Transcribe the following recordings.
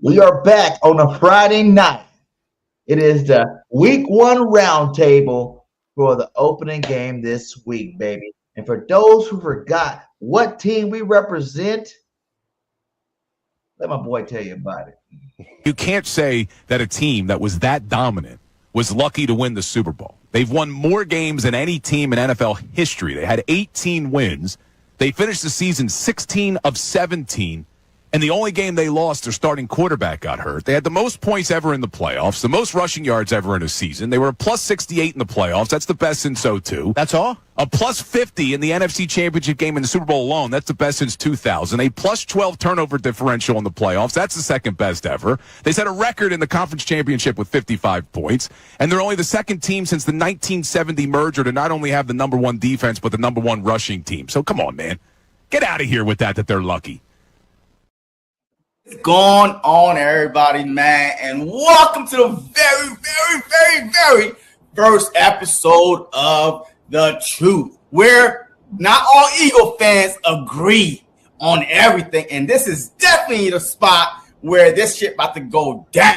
We are back on a Friday night. It is the week one roundtable for the opening game this week, baby. And for those who forgot what team we represent, let my boy tell you about it. You can't say that a team that was that dominant was lucky to win the Super Bowl. They've won more games than any team in NFL history. They had 18 wins. They finished the season 16 of 17. And the only game they lost, their starting quarterback got hurt. They had the most points ever in the playoffs, the most rushing yards ever in a season. They were a plus 68 in the playoffs. That's the best since 02. That's all? A plus 50 in the NFC Championship game in the Super Bowl alone. That's the best since 2000. A plus 12 turnover differential in the playoffs. That's the second best ever. They set a record in the conference championship with 55 points. And they're only the second team since the 1970 merger to not only have the number one defense, but the number one rushing team. So come on, man. Get out of here with that they're lucky. What's going on, everybody, man? And welcome to the very first episode of The Truth, where not all Eagle fans agree on everything. And this is definitely the spot where this shit about to go down.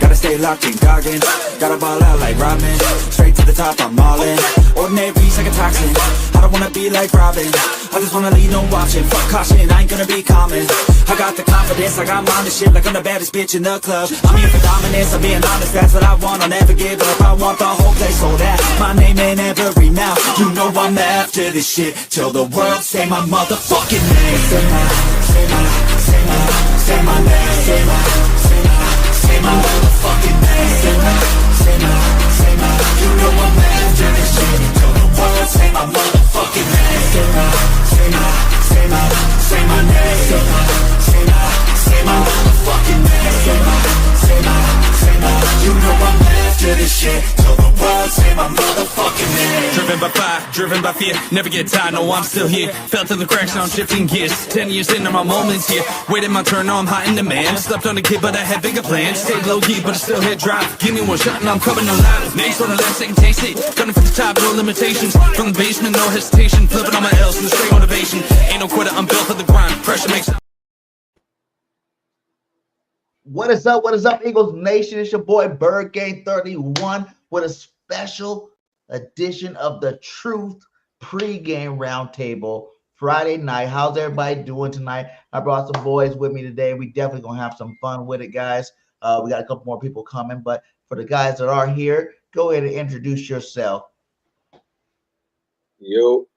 Gotta stay locked in, goggin. Gotta ball out like Robin. Straight to the top, I'm all in. Ordinary's like a toxin. I don't wanna be like Robin. I just wanna leave no watching. Fuck caution, I ain't gonna be common. I got the confidence, I got mine and shit like I'm the baddest bitch in the club. I'm here for dominance, I'm being honest, that's what I want. I'll never give up, I want the whole place sold out. My name in every mouth, you know I'm after this shit. Till the world say my motherfucking name. Say my name. Say my motherfucking name. Say my. You know I'm after this shit. Till the world say my motherfucking name. Say my name. Say my motherfucking name. Say my. You know I'm after this shit. Till the world say my motherfucking name. Driven by fire, driven by fear, never get tired, no I'm still here. Felt to the cracks, now I'm shifting gears. 10 years into my moments here. Waiting my turn, now I'm hot in demand. Slept on a kid, but I had bigger plans. Stayed low key, but I still hit drive. Give me one shot and I'm coming alive. Next on the left, second taste it. Gunning for the top, no limitations. From the basement, no hesitation. Flipping on my L's with straight motivation. Ain't no quitter, I'm built for the grind. Pressure makes. What is up, Eagles Nation? It's your boy BIRDGANG 31 with a special edition of the Truth pregame roundtable Friday night. How's everybody doing tonight? I brought some boys with me today. We definitely gonna have some fun with it, guys. We got a couple more people coming, but for the guys that are here, go ahead and introduce yourself. Yo.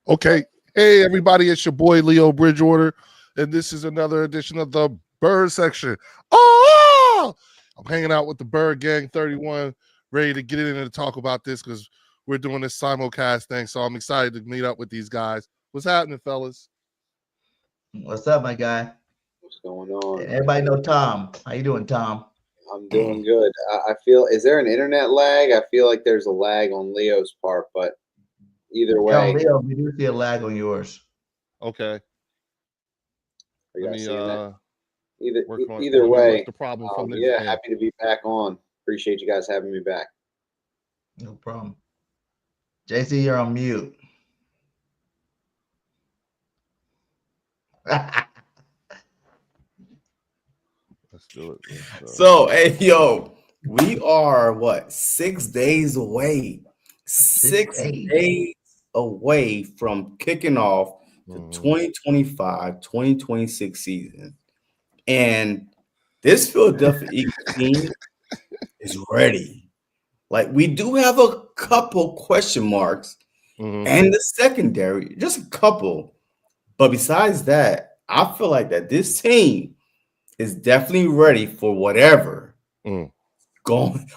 Okay. Hey, everybody. It's your boy, Leo Bridgewater, and this is another edition of the Bird section. Oh, I'm hanging out with the Bird Gang 31, ready to get in and talk about this because we're doing this simulcast thing. So I'm excited to meet up with these guys. What's happening, fellas? What's up, my guy? What's going on? Everybody know Tom. How you doing, Tom? I'm doing good. I feel, is there an internet lag? I feel like there's a lag on Leo's part, but either way. Yeah, Leo, we do see a lag on yours. Okay. Are you guys seeing that? On, either way, the problem yeah, happy to be back on. Appreciate you guys having me back. No problem. JC, you're on mute. Let's do it. So, hey, yo, we are what, 6 days away? 6 days away from kicking off the 2025-2026 season. And this Philadelphia Eagles team is ready. Like, we do have a couple question marks and the secondary, just a couple. But besides that, I feel like that this team is definitely ready for whatever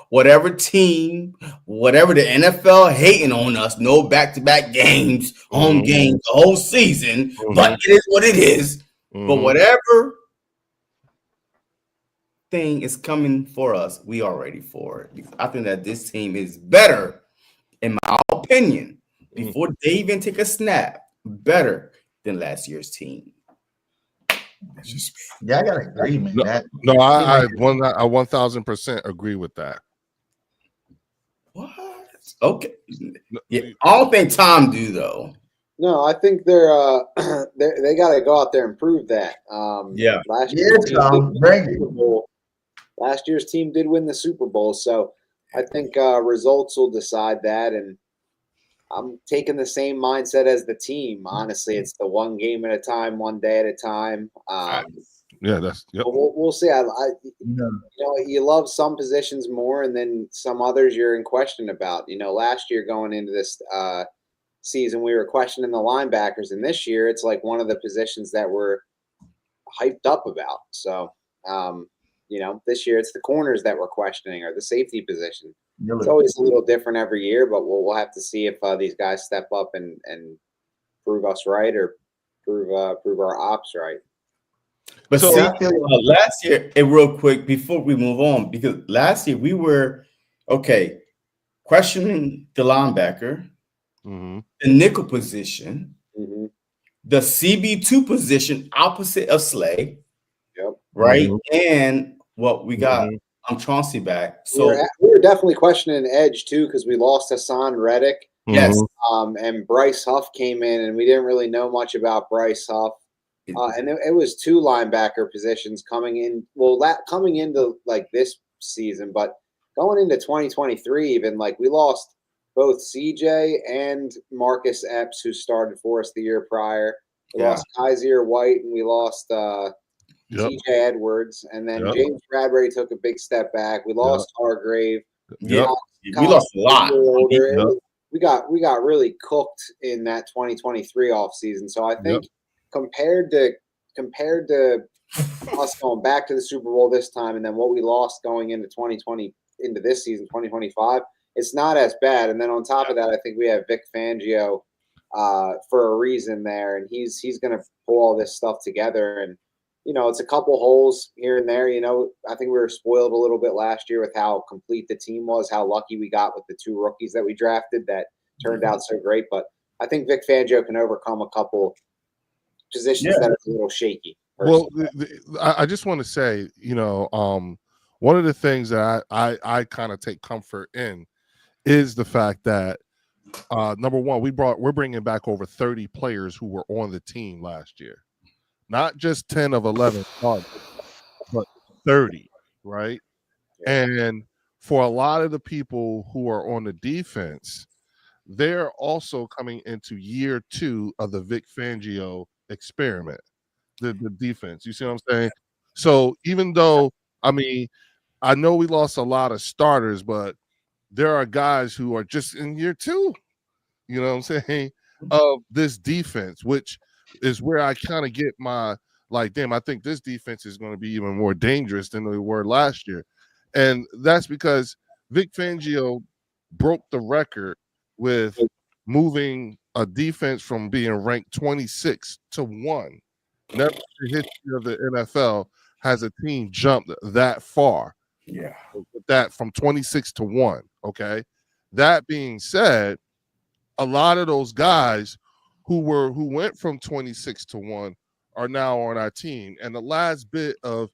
whatever team, whatever the NFL hating on us, no back-to-back games, home games, the whole season, but it is what it is. But whatever thing is coming for us, we are ready for it. Because I think that this team is better, in my opinion, before they even take a snap, better than last year's team. Yeah, I gotta agree, man. No, I 1000% agree with that. What? Okay. Yeah, I don't think Tom do though. No, I think they got to go out there and prove that. Yeah. Last year's team did win the Super Bowl, so I think results will decide that. And I'm taking the same mindset as the team. Honestly, it's the one game at a time, one day at a time. Yeah, that's yep. We'll see. You love some positions more, and then some others you're in question about. Last year going into this season, we were questioning the linebackers, and this year it's like one of the positions that we're hyped up about. So, this year it's the corners that we're questioning, or the safety position. It's always a little different every year, but we'll have to see if these guys step up and prove us right, or prove our ops right. But so, last year, and real quick before we move on, because last year we were questioning the linebacker, the nickel position, the CB2 position opposite of Slay, right, and what we got on Chauncey back. So we were definitely questioning edge too, because we lost Hassan Reddick. Yes, and Bryce Huff came in, and we didn't really know much about Bryce Huff. And it was two linebacker positions coming in. Well, coming into like this season, but going into 2023, even like we lost both CJ and Marcus Epps, who started for us the year prior. We lost Kaiser White, and we lost TJ Edwards, and then James Bradbury took a big step back. We lost Hargrave. We lost a lot. We got really cooked in that 2023 offseason. So I think. Compared to us going back to the Super Bowl this time, and then what we lost going into 2020 into this season 2025, it's not as bad. And then on top of that, I think we have Vic Fangio for a reason there, and he's going to pull all this stuff together. And it's a couple holes here and there. I think we were spoiled a little bit last year with how complete the team was, how lucky we got with the two rookies that we drafted that turned out so great. But I think Vic Fangio can overcome a couple positions that are a little shaky. Well, I just want to say, one of the things that I kind of take comfort in is the fact that number one, we're bringing back over 30 players who were on the team last year, not just 10 of 11, but 30, right? And for a lot of the people who are on the defense, they're also coming into year 2 of the Vic Fangio experiment, the defense. You see what I'm saying? So even though, I know we lost a lot of starters, but there are guys who are just in year 2, you know what I'm saying, of this defense, which is where I kind of get my, damn, I think this defense is going to be even more dangerous than they were last year. And that's because Vic Fangio broke the record with moving a defense from being ranked 26 to 1. Never in the history of the NFL has a team jumped that far. Yeah. That from 26 to 1. Okay. That being said, a lot of those guys who went from 26 to 1 are now on our team. And the last bit of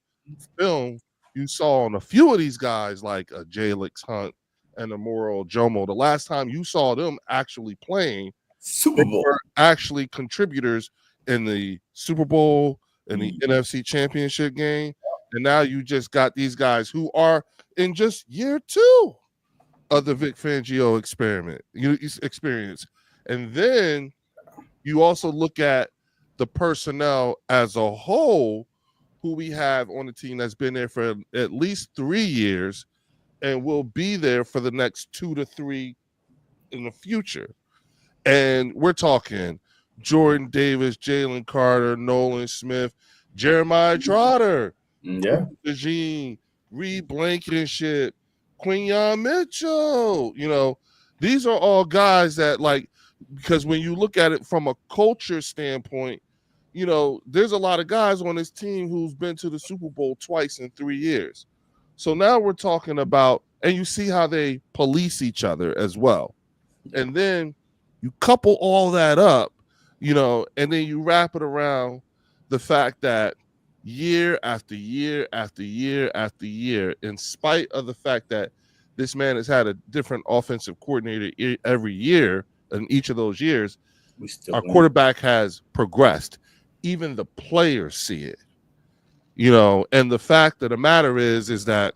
film you saw on a few of these guys, like Jalix Hunt and Amoro Jomo, the last time you saw them actually playing Super Bowl, were actually contributors in the Super Bowl, in the NFC Championship game, and now you just got these guys who are in just year 2 of the Vic Fangio experience. And then you also look at the personnel as a whole who we have on the team that's been there for at least 3 years and will be there for the next 2 to 3 in the future. And we're talking Jordan Davis, Jalen Carter, Nolan Smith, Jeremiah Trotter, Eugene, Reed Blankenship, Quinyon Mitchell. These are all guys that, because when you look at it from a culture standpoint, there's a lot of guys on this team who's been to the Super Bowl twice in 3 years. So now we're talking about, and you see how they police each other as well. And then you couple all that up, and then you wrap it around the fact that year after year after year after year, in spite of the fact that this man has had a different offensive coordinator every year in each of those years, our quarterback has progressed. Even the players see it, and the fact of the matter is that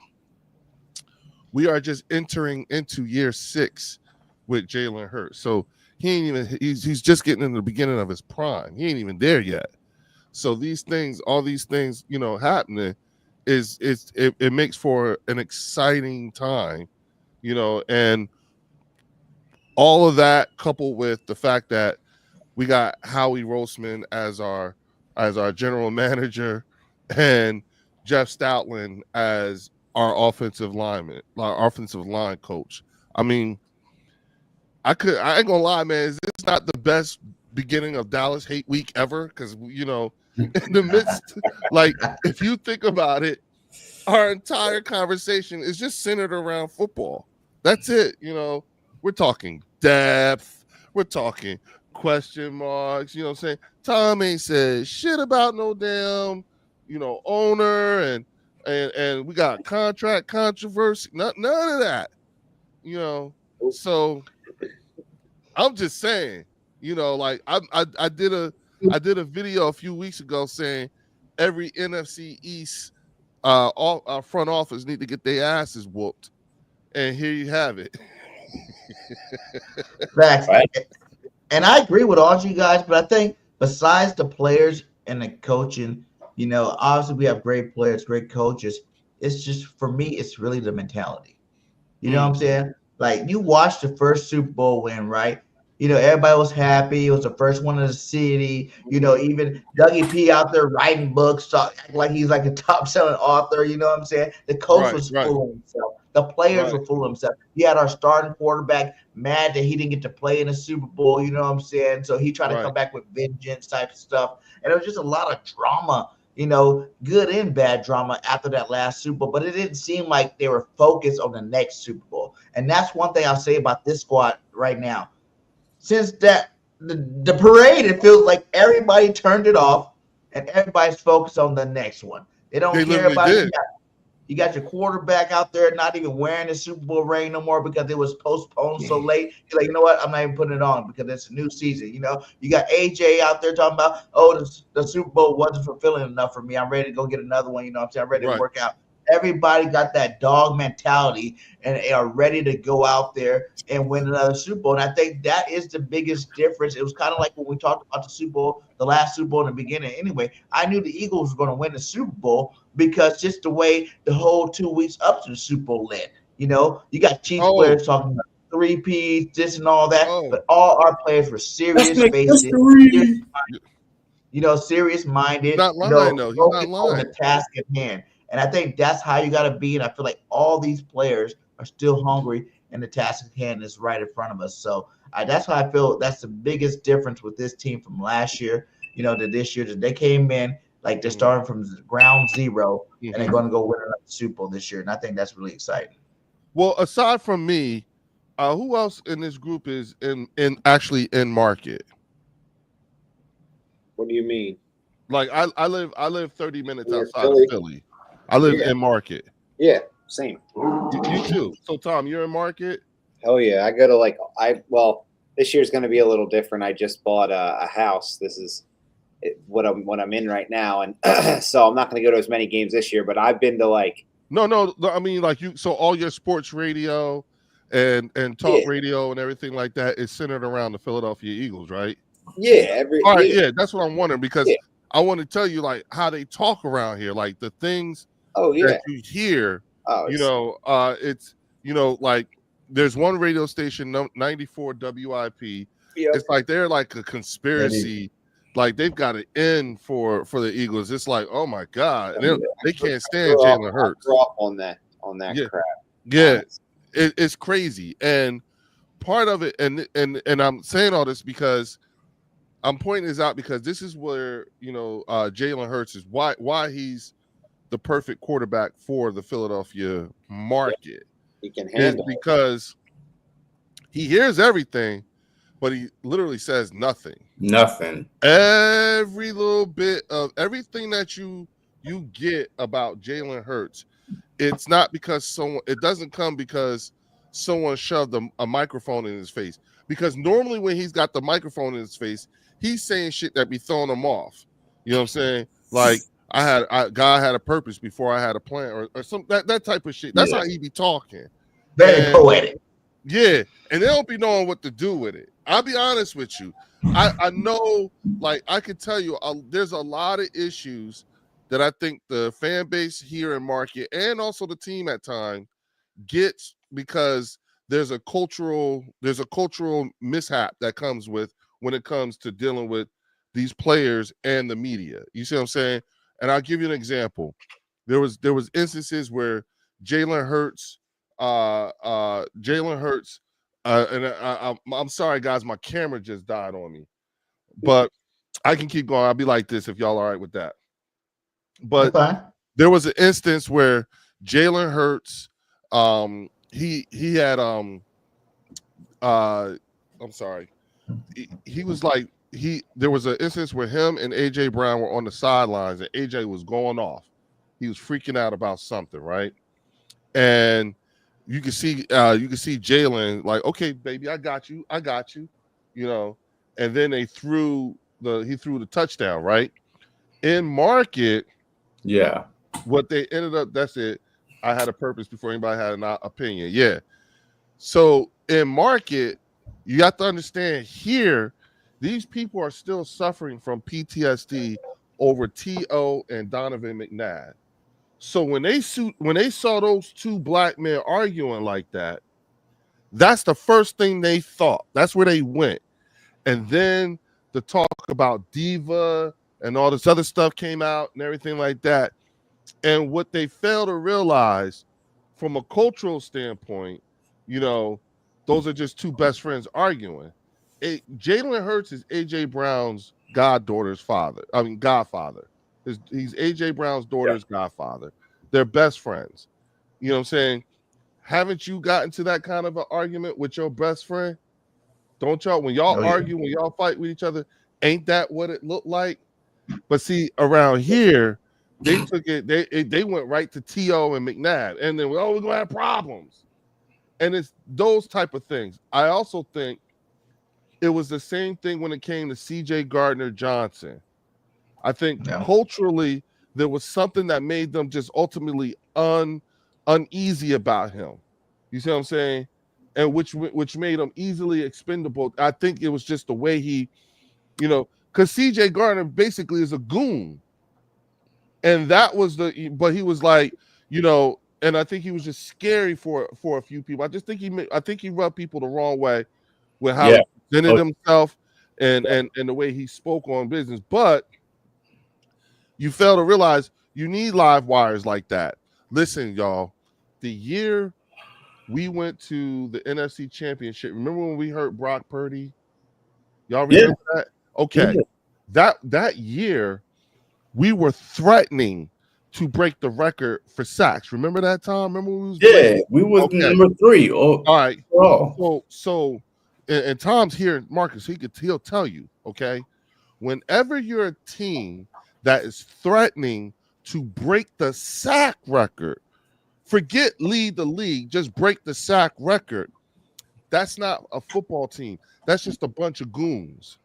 we are just entering into year 6 with Jalen Hurts. So he's just getting in the beginning of his prime. He ain't even there yet. So all these things, happening it makes for an exciting time, and all of that coupled with the fact that we got Howie Roseman as our general manager and Jeff Stoutland as our offensive line coach. I mean, I ain't gonna lie, man. Is this not the best beginning of Dallas Hate Week ever? Because in the midst, like, if you think about it, our entire conversation is just centered around football. That's it. We're talking depth. We're talking question marks. You know what I'm saying? Tom ain't said shit about no damn, owner and we got contract controversy. None of that. So I'm just saying, like I did a video a few weeks ago saying every NFC East front office need to get their asses whooped, and here you have it. Facts. Right. And I agree with all you guys, but I think besides the players and the coaching, obviously we have great players, great coaches. It's just, for me, it's really the mentality. You know what I'm saying? Like, you watched the first Super Bowl win, right? Everybody was happy. It was the first one in the city. Even Dougie P out there writing books, like he's like a top-selling author. You know what I'm saying? The coach was full of himself. The players were full of themselves. You had our starting quarterback mad that he didn't get to play in the Super Bowl. You know what I'm saying? So he tried to come back with vengeance type of stuff. And it was just a lot of drama, good and bad drama after that last Super Bowl. But it didn't seem like they were focused on the next Super Bowl. And that's one thing I'll say about this squad right now. Since the parade, it feels like everybody turned it off and everybody's focused on the next one. They don't care about it. You got your quarterback out there not even wearing the Super Bowl ring no more because it was postponed so late. He's like, you know what? I'm not even putting it on because it's a new season. You got AJ out there talking about, the Super Bowl wasn't fulfilling enough for me. I'm ready to go get another one. I'm saying? I'm ready to work out. Everybody got that dog mentality and are ready to go out there and win another Super Bowl. And I think that is the biggest difference. It was kind of like when we talked about the Super Bowl, the last Super Bowl in the beginning. Anyway, I knew the Eagles were going to win the Super Bowl because just the way the whole 2 weeks up to the Super Bowl led. You got Chiefs players talking about 3Ps, this and all that, but all our players were serious faces, serious minded, not lying, though. He's not lying. On the task at hand. And I think that's how you got to be. And I feel like all these players are still hungry, and the task at hand is right in front of us. So that's how I feel. That's the biggest difference with this team from last year, to this year. That they came in like they're starting from ground zero, and they're going to go win another Super Bowl this year. And I think that's really exciting. Well, aside from me, who else in this group is actually in market? What do you mean? Like I live 30 minutes outside of Philly. I live in market. Yeah, same. You too. So Tom, you're in market? Hell yeah. I go to this year's going to be a little different. I just bought a house. This is what I'm in right now. And so I'm not going to go to as many games this year, but I've been to No, I mean, so all your sports radio and talk radio and everything like that is centered around the Philadelphia Eagles, right? Yeah. That's what I'm wondering, because I want to tell you how they talk around here, like the things that you hear. It's there's one radio station, 94 WIP. Yep. It's like they're like a conspiracy. Like they've got an end for the Eagles. It's like, oh my God, they can't stand Jalen Hurts. On that crap. Yeah, it's crazy. And part of it, and I'm saying all this because I'm pointing this out because this is where Jalen Hurts is why he's the perfect quarterback for the Philadelphia market. He can handle it because he hears everything, but he literally says nothing. Nothing. Every little bit of everything that you you get about Jalen Hurts, it's not because it doesn't come because someone shoved a microphone in his face. Because normally when he's got the microphone in his face, he's saying shit that be throwing him off. You know what I'm saying? Like God had a purpose before I had a plan, or some that type of shit. That's how he be talking. Very poetic. Yeah, and they don't be knowing what to do with it. I'll be honest with you. I know, like, I can tell you, there's a lot of issues that I think the fan base here in market and also the team at time gets because there's a cultural mishap that comes with when it comes to dealing with these players and the media. You see what I'm saying? And I'll give you an example. There was instances where Jalen Hurts, and I'm sorry, guys, my camera just died on me, but I can keep going. I'll be like this if y'all all right with that. But there was an instance where Jalen Hurts, he had I'm sorry, he was like there was an instance where him and AJ Brown were on the sidelines and AJ was going off. He was freaking out about something, right? And you can see Jalen like, okay, baby, I got you, you know. And then he threw the touchdown, right? In market, yeah. What they ended up, that's it. I had a purpose before anybody had an opinion. Yeah. So in market, you have to understand here, these people are still suffering from PTSD over T.O. and Donovan McNabb. So when they saw those two black men arguing like that, that's the first thing they thought. That's where they went. And then the talk about diva and all this other stuff came out and everything like that. And what they fail to realize from a cultural standpoint, you know, those are just two best friends arguing. Jalen Hurts is AJ Brown's godfather. He's AJ Brown's daughter's godfather. They're best friends. You know what I'm saying? Haven't you gotten to that kind of an argument with your best friend? Don't y'all, when y'all argue, when y'all fight with each other, ain't that what it looked like? But see, around here, they took it, they went right to T.O. and McNabb, and then we're gonna have problems. And it's those type of things. I also think it was the same thing when it came to CJ Gardner-Johnson. I think culturally there was something that made them just ultimately uneasy about him. You see what I'm saying? And which made him easily expendable. I think it was just the way he, you know, because CJ Gardner basically is a goon. And that was but he was like, you know, and I think he was just scary for a few people. I think he rubbed people the wrong way with how he presented himself and the way he spoke on business. But you fail to realize you need live wires like that. Listen, y'all, the year we went to the NFC Championship, remember when we heard Brock Purdy? Y'all remember that? Okay. Yeah. That year, we were threatening to break the record for sacks. Remember that time? Remember when we was playing? We was number 3. All right. So and Tom's here, Marcus, he'll tell you, okay? Whenever you're a team that is threatening to break the sack record, forget lead the league, just break the sack record. That's not a football team. That's just a bunch of goons.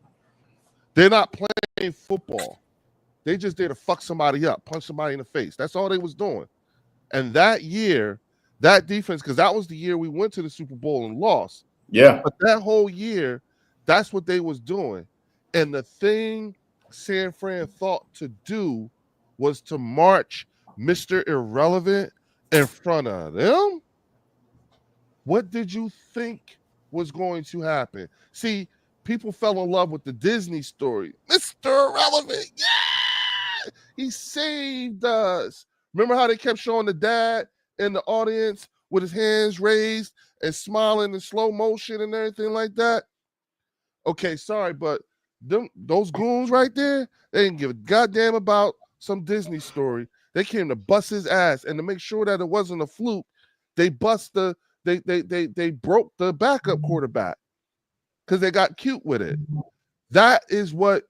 They're not playing football. They just there to fuck somebody up, punch somebody in the face. That's all they was doing. And that year, that defense, because that was the year we went to the Super Bowl and lost. Yeah. But that whole year, that's what they was doing. And the thing San Fran thought to do was to march Mr. Irrelevant in front of them. What did you think was going to happen? See, people fell in love with the Disney story. Mr. Irrelevant, yeah! He saved us. Remember how they kept showing the dad in the audience with his hands raised and smiling in slow motion and everything like that? Okay, sorry, but those goons right there, they didn't give a goddamn about some Disney story. They came to bust his ass, and to make sure that it wasn't a fluke, they broke the backup quarterback because they got cute with it. That is what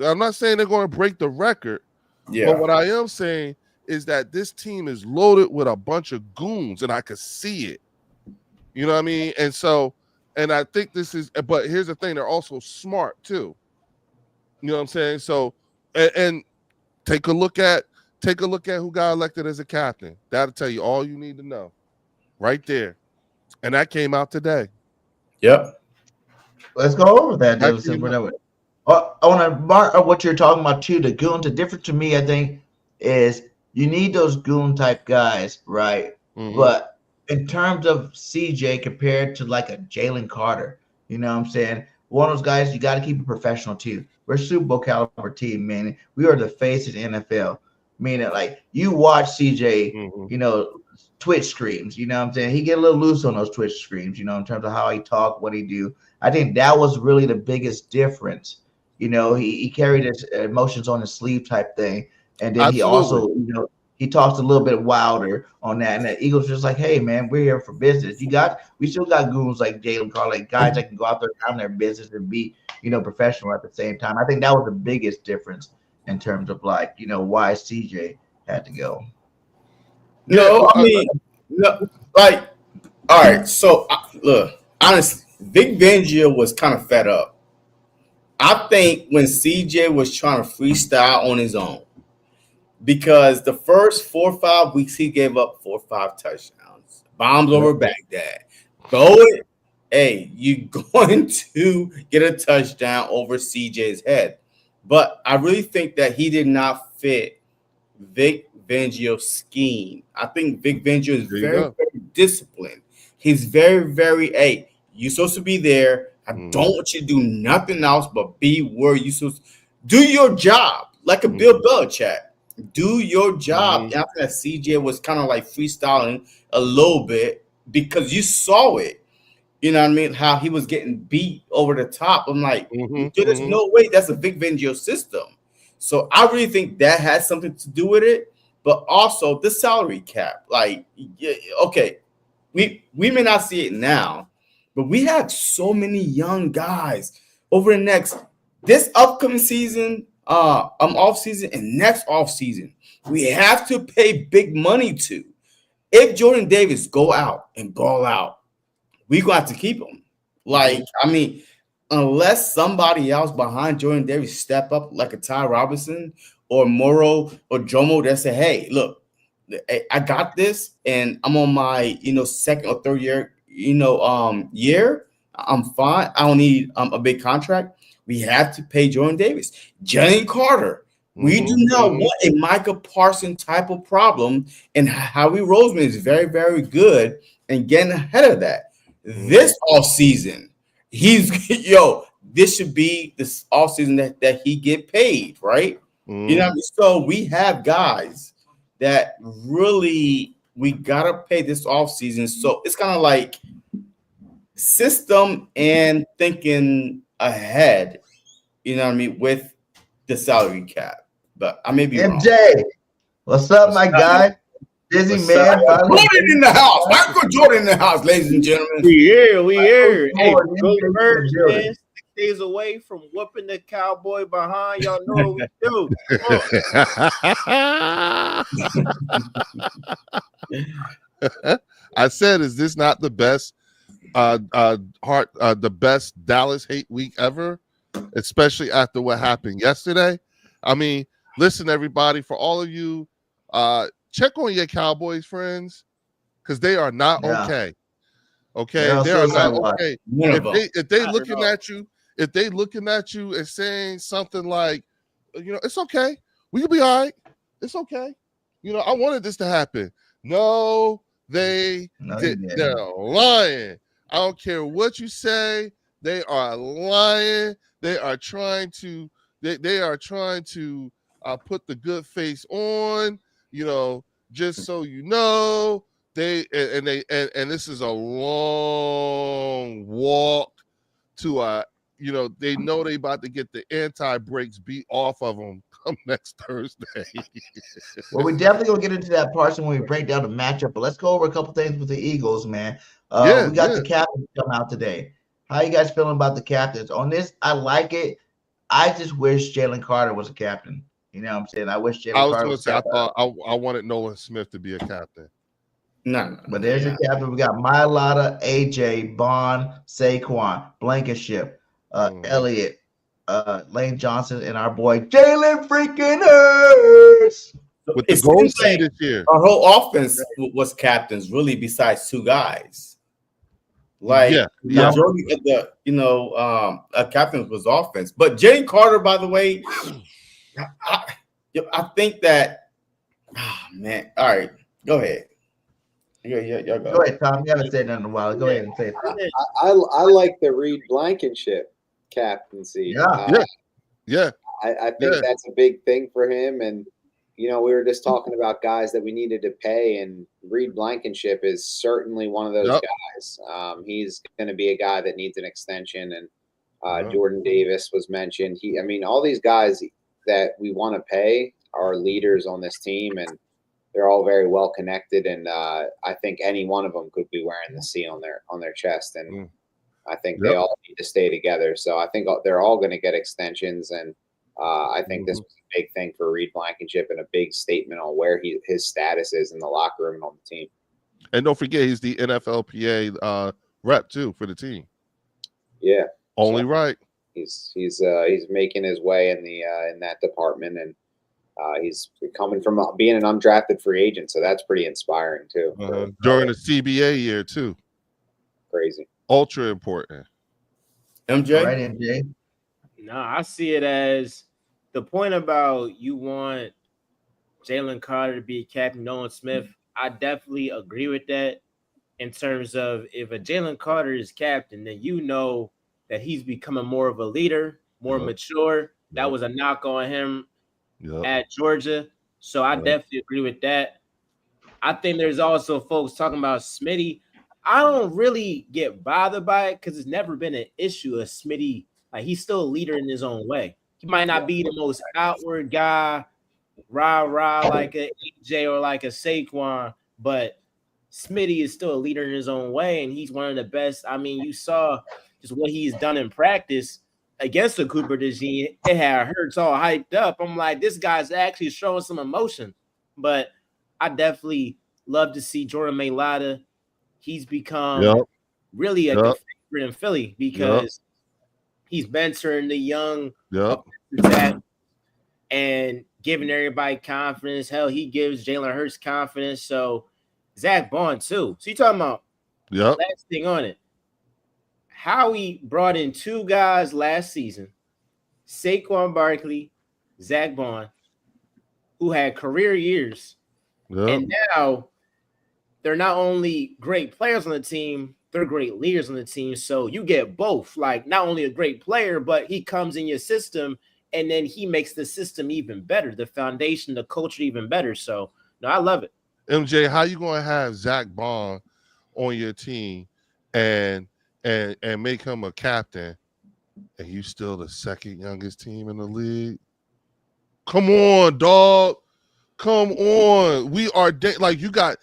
I'm not saying they're going to break the record, Yeah. But what I am saying is that this team is loaded with a bunch of goons, and I could see it. You know what I mean? And so, and I think this is, but here's the thing, they're also smart too. You know what I'm saying? So, and take a look at who got elected as a captain. That'll tell you all you need to know right there. And that came out today. Yep. Let's go over that, dude. Since we're done. I want to mark what you're talking about too. The goons. The difference to me, I think, is you need those goon type guys, right? But in terms of CJ compared to like a Jalen Carter, you know what I'm saying? One of those guys, you got to keep it professional too. We're a Super Bowl caliber team, man. We are the face of the NFL. Meaning, like, you watch CJ, you know, Twitch streams, you know what I'm saying? He get a little loose on those Twitch streams, you know, in terms of how he talk, what he do. I think that was really the biggest difference. You know, he carried his emotions on his sleeve type thing. And then he also, you know, he talks a little bit wilder on that. And the Eagles just like, hey, man, we're here for business. We still got goons like Jalen Carter, like guys that can go out there and have their business and be, you know, professional at the same time. I think that was the biggest difference in terms of, like, you know, why CJ had to go. No, I mean, no, like, all right. So, look, honestly, Vic Fangio was kind of fed up. I think when CJ was trying to freestyle on his own, because the first 4 or 5 weeks he gave up 4 or 5 touchdowns, bombs over Baghdad. Throw it, hey, you're going to get a touchdown over CJ's head. But I really think that he did not fit Vic Fangio's scheme. I think Vic Fangio is very disciplined. He's very, very, hey, you're supposed to be there. I don't want you to do nothing else but be where you're supposed to do your job, like a Bill Belichick. Do your job. I think that CJ was kind of like freestyling a little bit because you saw it. You know what I mean? How he was getting beat over the top. I'm like, there's no way that's a Vic Fangio system. So I really think that has something to do with it. But also the salary cap. Like, okay, we may not see it now, but we have so many young guys over this upcoming season, off season and next off season. We have to pay big money to. If Jordan Davis go out and ball out, we gonna have to keep him. Like, I mean, unless somebody else behind Jordan Davis step up like a Ty Robinson or Morrow or Jomo that say, hey, look, I got this and I'm on my, second or third year, year. I'm fine. I don't need a big contract. We have to pay Jordan Davis. Jalen Carter. We do not want a Micah Parsons type of problem. And Howie Roseman is very, very good and getting ahead of that. This offseason, this should be this offseason that he get paid, right? You know what I mean? So we have guys that really we gotta pay this offseason. So it's kind of like system and thinking ahead, you know what I mean, with the salary cap. But I may be wrong. MJ, what's up, my guy? Busy man. Jordan in the house. Michael Jordan in the house, ladies and gentlemen. We here. Hey, go Birds, man. 6 days away from whooping the Cowboy behind. Y'all know what we do. I said, is this not the best the best Dallas hate week ever? Especially after what happened yesterday. I mean, listen, everybody, for all of you, check on your Cowboys friends because they are not okay. Okay, they are not okay. If they looking at you and saying something like, it's okay, we can be all right, it's okay. I wanted this to happen. No, they're lying. I don't care what you say. They are lying. They are trying to. They are trying to put the good face on. Just so you know, and this is a long walk to they know they about to get the anti-brakes beat off of them come next Thursday. Well, we definitely gonna get into that portion when we break down the matchup, but let's go over a couple things with the Eagles, man. We got the captains come out today. How you guys feeling about the captains? On this, I like it. I just wish Jalen Carter was a captain. You know what I'm saying? I wish I Jalen was Carter going to was say, I captain. thought I wanted Nolan Smith to be a captain. No. But there's your captain. We got Mailata, AJ, Bond, Saquon, Blankenship, Elliott, Lane Johnson, and our boy Jalen freaking Hurts. With the gold seed this year. Our whole offense was captains, really, besides two guys. Like majority of the captains was offense. But Jalen Carter, by the way, I think that man. All right, go ahead. Yeah, go ahead, Tom. You haven't said nothing in a while. Go ahead and say it. I like the Reed Blankenship captaincy. Yeah. I think that's a big thing for him. And we were just talking about guys that we needed to pay, and Reed Blankenship is certainly one of those guys. He's going to be a guy that needs an extension, and Jordan Davis was mentioned. All these guys that we want to pay are leaders on this team, and they're all very well connected. And I think any one of them could be wearing the C on their chest, and I think they all need to stay together. So I think they're all going to get extensions, and I think this was a big thing for Reed Blankenship and a big statement on where his status is in the locker room and on the team. And don't forget, he's the NFLPA rep too for the team. Yeah, only right. He's making his way in that department, and he's coming from being an undrafted free agent, so that's pretty inspiring too. During the CBA year too. Crazy. Ultra important. MJ? All right, MJ. No, I see it as the point about you want Jalen Carter to be captain, Nolan Smith. I definitely agree with that in terms of if a Jalen Carter is captain, then you know that he's becoming more of a leader, more mature. That was a knock on him at Georgia. So I definitely agree with that. I think there's also folks talking about Smitty. I don't really get bothered by it because it's never been an issue of Smitty. Like, he's still a leader in his own way. He might not be the most outward guy, rah like a AJ or like a Saquon, but Smitty is still a leader in his own way, and he's one of the best. You saw just what he's done in practice against the Cooper regime. It had Hurts all hyped up. I'm like, this guy's actually showing some emotion. But I definitely love to see Jordan Mailata. He's become really a good favorite in Philly because he's mentoring the young and giving everybody confidence. Hell, he gives Jalen Hurts confidence. So Zach Bond too. So you talking about last thing on it. Howie brought in two guys last season, Saquon Barkley, Zach Bond, who had career years. And now they're not only great players on the team, they're great leaders on the team. So you get both, like not only a great player, but he comes in your system and then he makes the system even better, the foundation, the culture even better. So no, I love it. MJ, how you going to have Zach Bond on your team and make him a captain and you still the second youngest team in the league? Come on, dog. Come on. We are like you got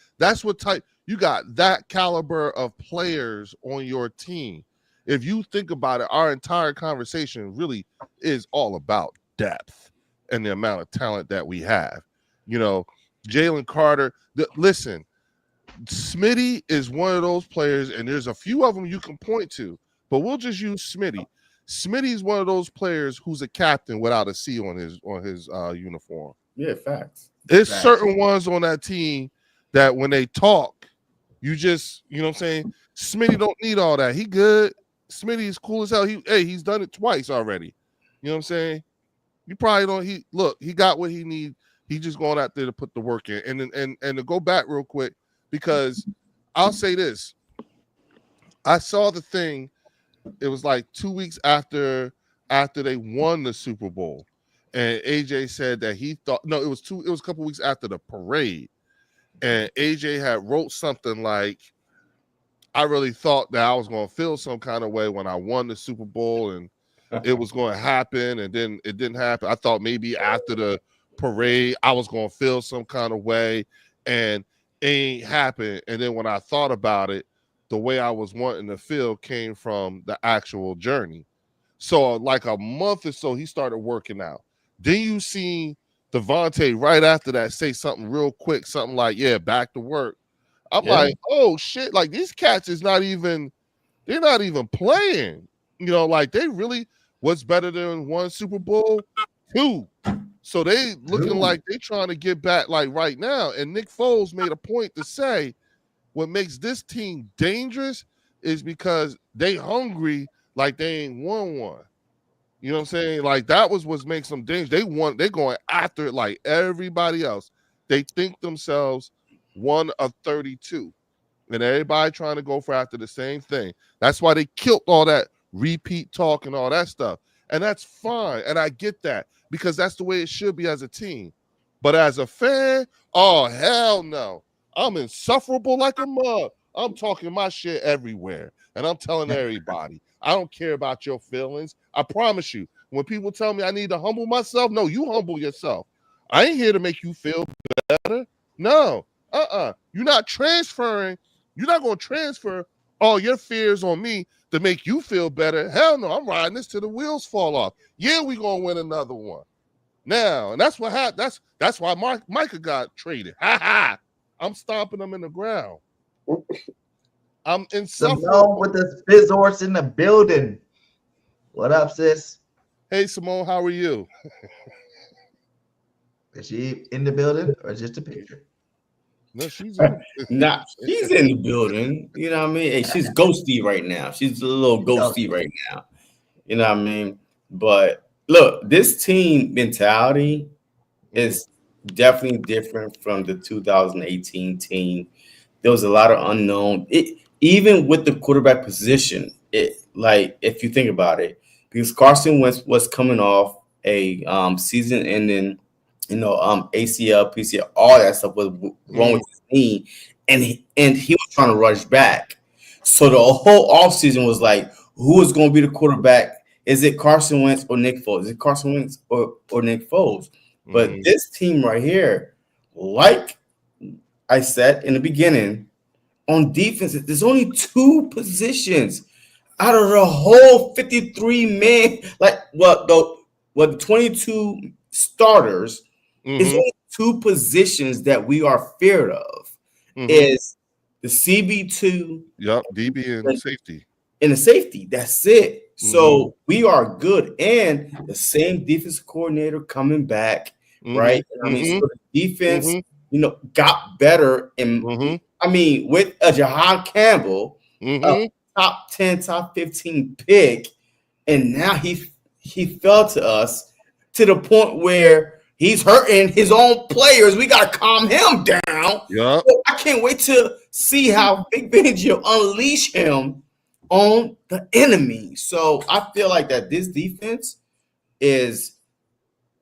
you got that caliber of players on your team. If you think about it, our entire conversation really is all about depth and the amount of talent that we have. Jalen Carter, listen, Smitty is one of those players, and there's a few of them you can point to, but we'll just use Smitty. Smitty is one of those players who's a captain without a C on his uniform. Yeah, facts. There's certain ones on that team that when they talk, you just, what I'm saying? Smitty don't need all that. He good. Smitty is cool as hell. He's done it twice already. You know what I'm saying? You probably don't. He got what he need. He just going out there to put the work in. And to go back real quick, because I'll say this. I saw the thing. It was like 2 weeks after they won the Super Bowl. And AJ said that he thought, it was a couple weeks after the parade. And AJ had wrote something like, I really thought that I was going to feel some kind of way when I won the Super Bowl and it was going to happen. And then it didn't happen. I thought maybe after the parade, I was going to feel some kind of way and it ain't happened. And then when I thought about it, the way I was wanting to feel came from the actual journey. So like a month or so, he started working out. Then you see Devontae right after that say something real quick, something like, yeah, back to work. I'm like, oh shit, like these cats is they're not even playing. You know, like they really what's better than one Super Bowl? 2. So they looking like they trying to get back like right now. And Nick Foles made a point to say what makes this team dangerous is because they hungry like they ain't won one. You know what I'm saying? Like that was what makes them dangerous. They're going after it like everybody else. They think themselves one of 32. And everybody trying to go for after the same thing. That's why they killed all that repeat talk and all that stuff. And that's fine. And I get that because that's the way it should be as a team. But as a fan, oh, hell no. I'm insufferable like a mug. I'm talking my shit everywhere. And I'm telling everybody, I don't care about your feelings. I promise you, when people tell me I need to humble myself, no, you humble yourself. I ain't here to make you feel better. No. You're not transferring. You're not going to transfer all your fears on me to make you feel better. Hell no, I'm riding this till the wheels fall off. Yeah, we're going to win another one. Now, and that's what happened. That's why Micah got traded. I'm stomping them in the ground. I'm insufferable. Simone with the Spizzorts in the building. What up, sis? Hey, Simone, how are you? Is she in the building or just a picture? No, she's in she's in the building. You know what I mean? Hey, she's ghosty right now. She's a little ghosty right now. You know what I mean? But look, this team mentality is definitely different from the 2018 team. There was a lot of unknown. Even with the quarterback position, like if you think about it, because Carson Wentz was coming off a season-ending, ACL, PCL, all that stuff was wrong with his knee, and he was trying to rush back. So the whole offseason was like, who is going to be the quarterback? Is it Carson Wentz or Nick Foles? Is it Carson Wentz or Nick Foles? But this team right here, like I said in the beginning, on defense, there's only 2 positions out of the whole 53 men. Like the 22 starters. It's only 2 positions that we are feared of. Is the CB2, DB and safety. And the safety. That's it. So we are good. And the same defensive coordinator coming back, right? I mean, so the defense, got better. And I mean, with a Jahan Campbell, a top 10, top 15 pick, and now he fell to us to the point where he's hurting his own players. We got to calm him down. Yeah. So I can't wait to see how Big Benji unleash him on the enemy. So I feel like that this defense is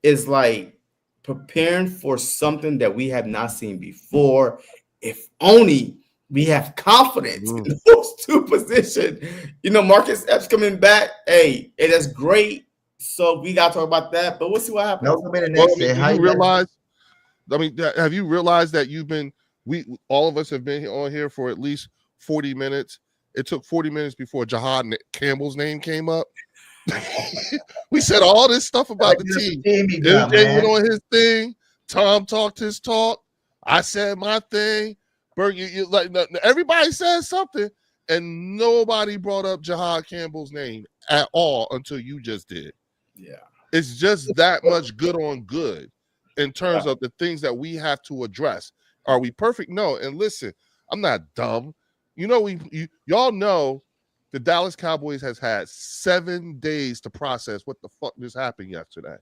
like preparing for something that we have not seen before. If only we have confidence in those 2 positions. Marcus Epps coming back. Hey, that's great. So we got to talk about that, but we'll see what happens. Have you realized that all of us have been on here for at least 40 minutes? It took 40 minutes before Jahan Campbell's name came up. We said all this stuff about the team. MJ went on his thing. Tom talked his talk. I said my thing. Everybody said something, and nobody brought up Jahan Campbell's name at all until you just did. Yeah, it's just that much good on good in terms of the things that we have to address. Are we perfect? No. And listen, I'm not dumb. Y'all know the Dallas Cowboys has had 7 days to process what the fuck just happened yesterday.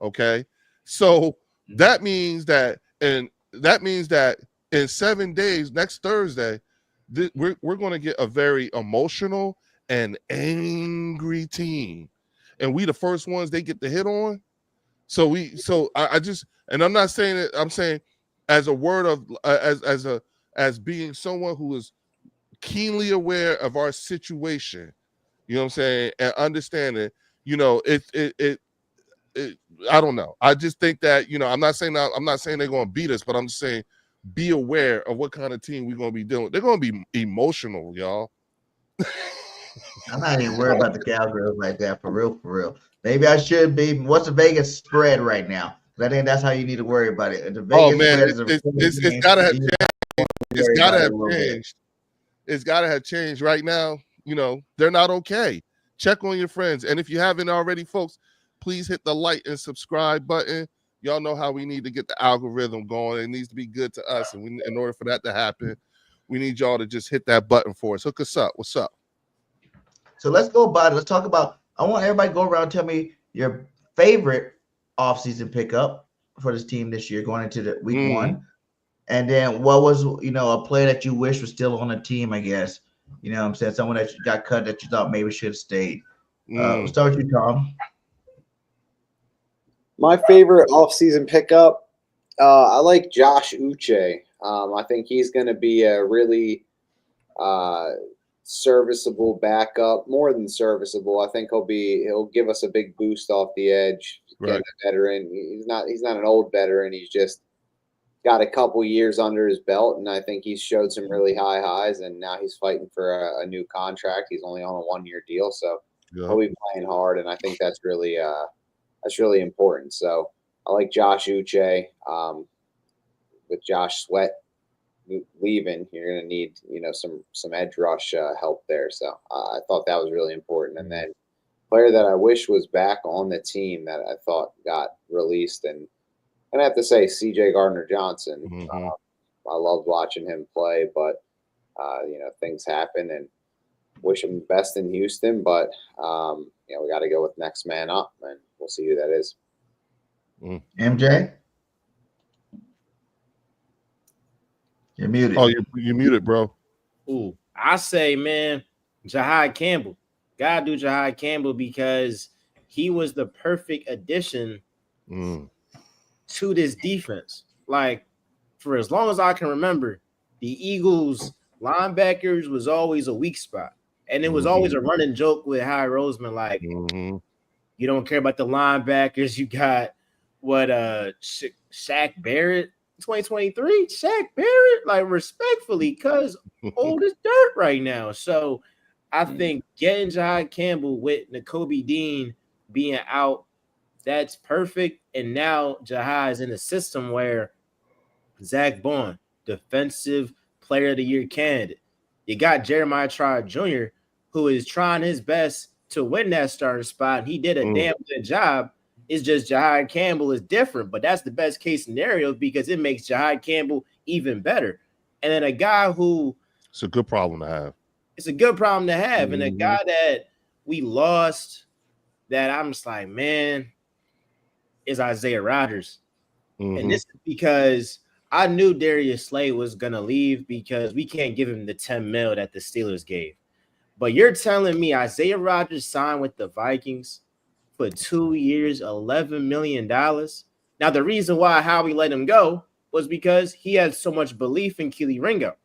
Okay, so that means that in 7 days, next Thursday, we're going to get a very emotional and angry team. And we the first ones they get the hit on. So I'm not saying it, I'm saying as a word of as being someone who is keenly aware of our situation, you know what I'm saying, and understanding, it I don't know. I just think that, I'm not saying they're going to beat us, but I'm just saying be aware of what kind of team we're going to be dealing with. They're going to be emotional, y'all. I'm not even worried about the Cowgirls like that, for real. Maybe I should be. What's the Vegas spread right now? I think that's how you need to worry about it. The Oh Vegas man, spread is a it's gotta have changed. It's gotta have changed. It's gotta have changed right now. You know, they're not okay. Check on your friends. And if you haven't already, folks, please hit the like and subscribe button. Y'all know how we need to get the algorithm going. It needs to be good to us. And in order for that to happen, we need y'all to just hit that button for us. Hook us up. What's up? So let's go about it. Let's talk about, I want everybody to go around and tell me your favorite offseason pickup for this team this year going into the week one. And then what was, a player that you wish was still on the team, I guess. You know what I'm saying? Someone that got cut that you thought maybe should have stayed. We'll start with you, Tom. My favorite offseason pickup, I like Josh Uche. I think he's going to be a really serviceable backup, more than serviceable. I think he'll give us a big boost off the edge. Right. Get a veteran. He's not an old veteran. He's just got a couple years under his belt, and I think he's showed some really high highs, and now he's fighting for a new contract. He's only on a 1-year deal, so he'll be playing hard, and I think that's really important. So I like Josh Uche. With Josh Sweat leaving, you're going to need some edge rush help there. So I thought that was really important. And then player that I wish was back on the team that I thought got released, and I have to say CJ Gardner-Johnson. I loved watching him play, but things happen, and wish him the best in Houston. But we got to go with next man up, and we'll see who that is. MJ, you're muted. Oh, you're muted, bro. Ooh, I say, man, Jahad Campbell. Gotta do Jahad Campbell because he was the perfect addition to this defense. Like, for as long as I can remember, the Eagles linebackers was always a weak spot. And it was always a running joke with Howie Roseman, like, you don't care about the linebackers. You got Shaq Barrett, 2023, Shaq Barrett, like, respectfully, cuz old as dirt right now. So I think getting Jahad Campbell with Nakobe Dean being out, that's perfect. And now Jahad is in a system where Zach Bond, defensive player of the year candidate. You got Jeremiah Trotter Jr., who is trying his best to win that starting spot. And he did a damn good job. It's just Jahad Campbell is different, but that's the best case scenario because it makes Jahad Campbell even better. And then a guy who – it's a good problem to have. It's a good problem to have. And a guy that we lost that I'm just like, man, is Isaiah Rodgers. And this is because I knew Darius Slay was going to leave because we can't give him the $10 million that the Steelers gave. But you're telling me Isaiah Rodgers signed with the Vikings for 2 years, $11 million. Now, the reason why Howie let him go was because he had so much belief in Keely Ringo.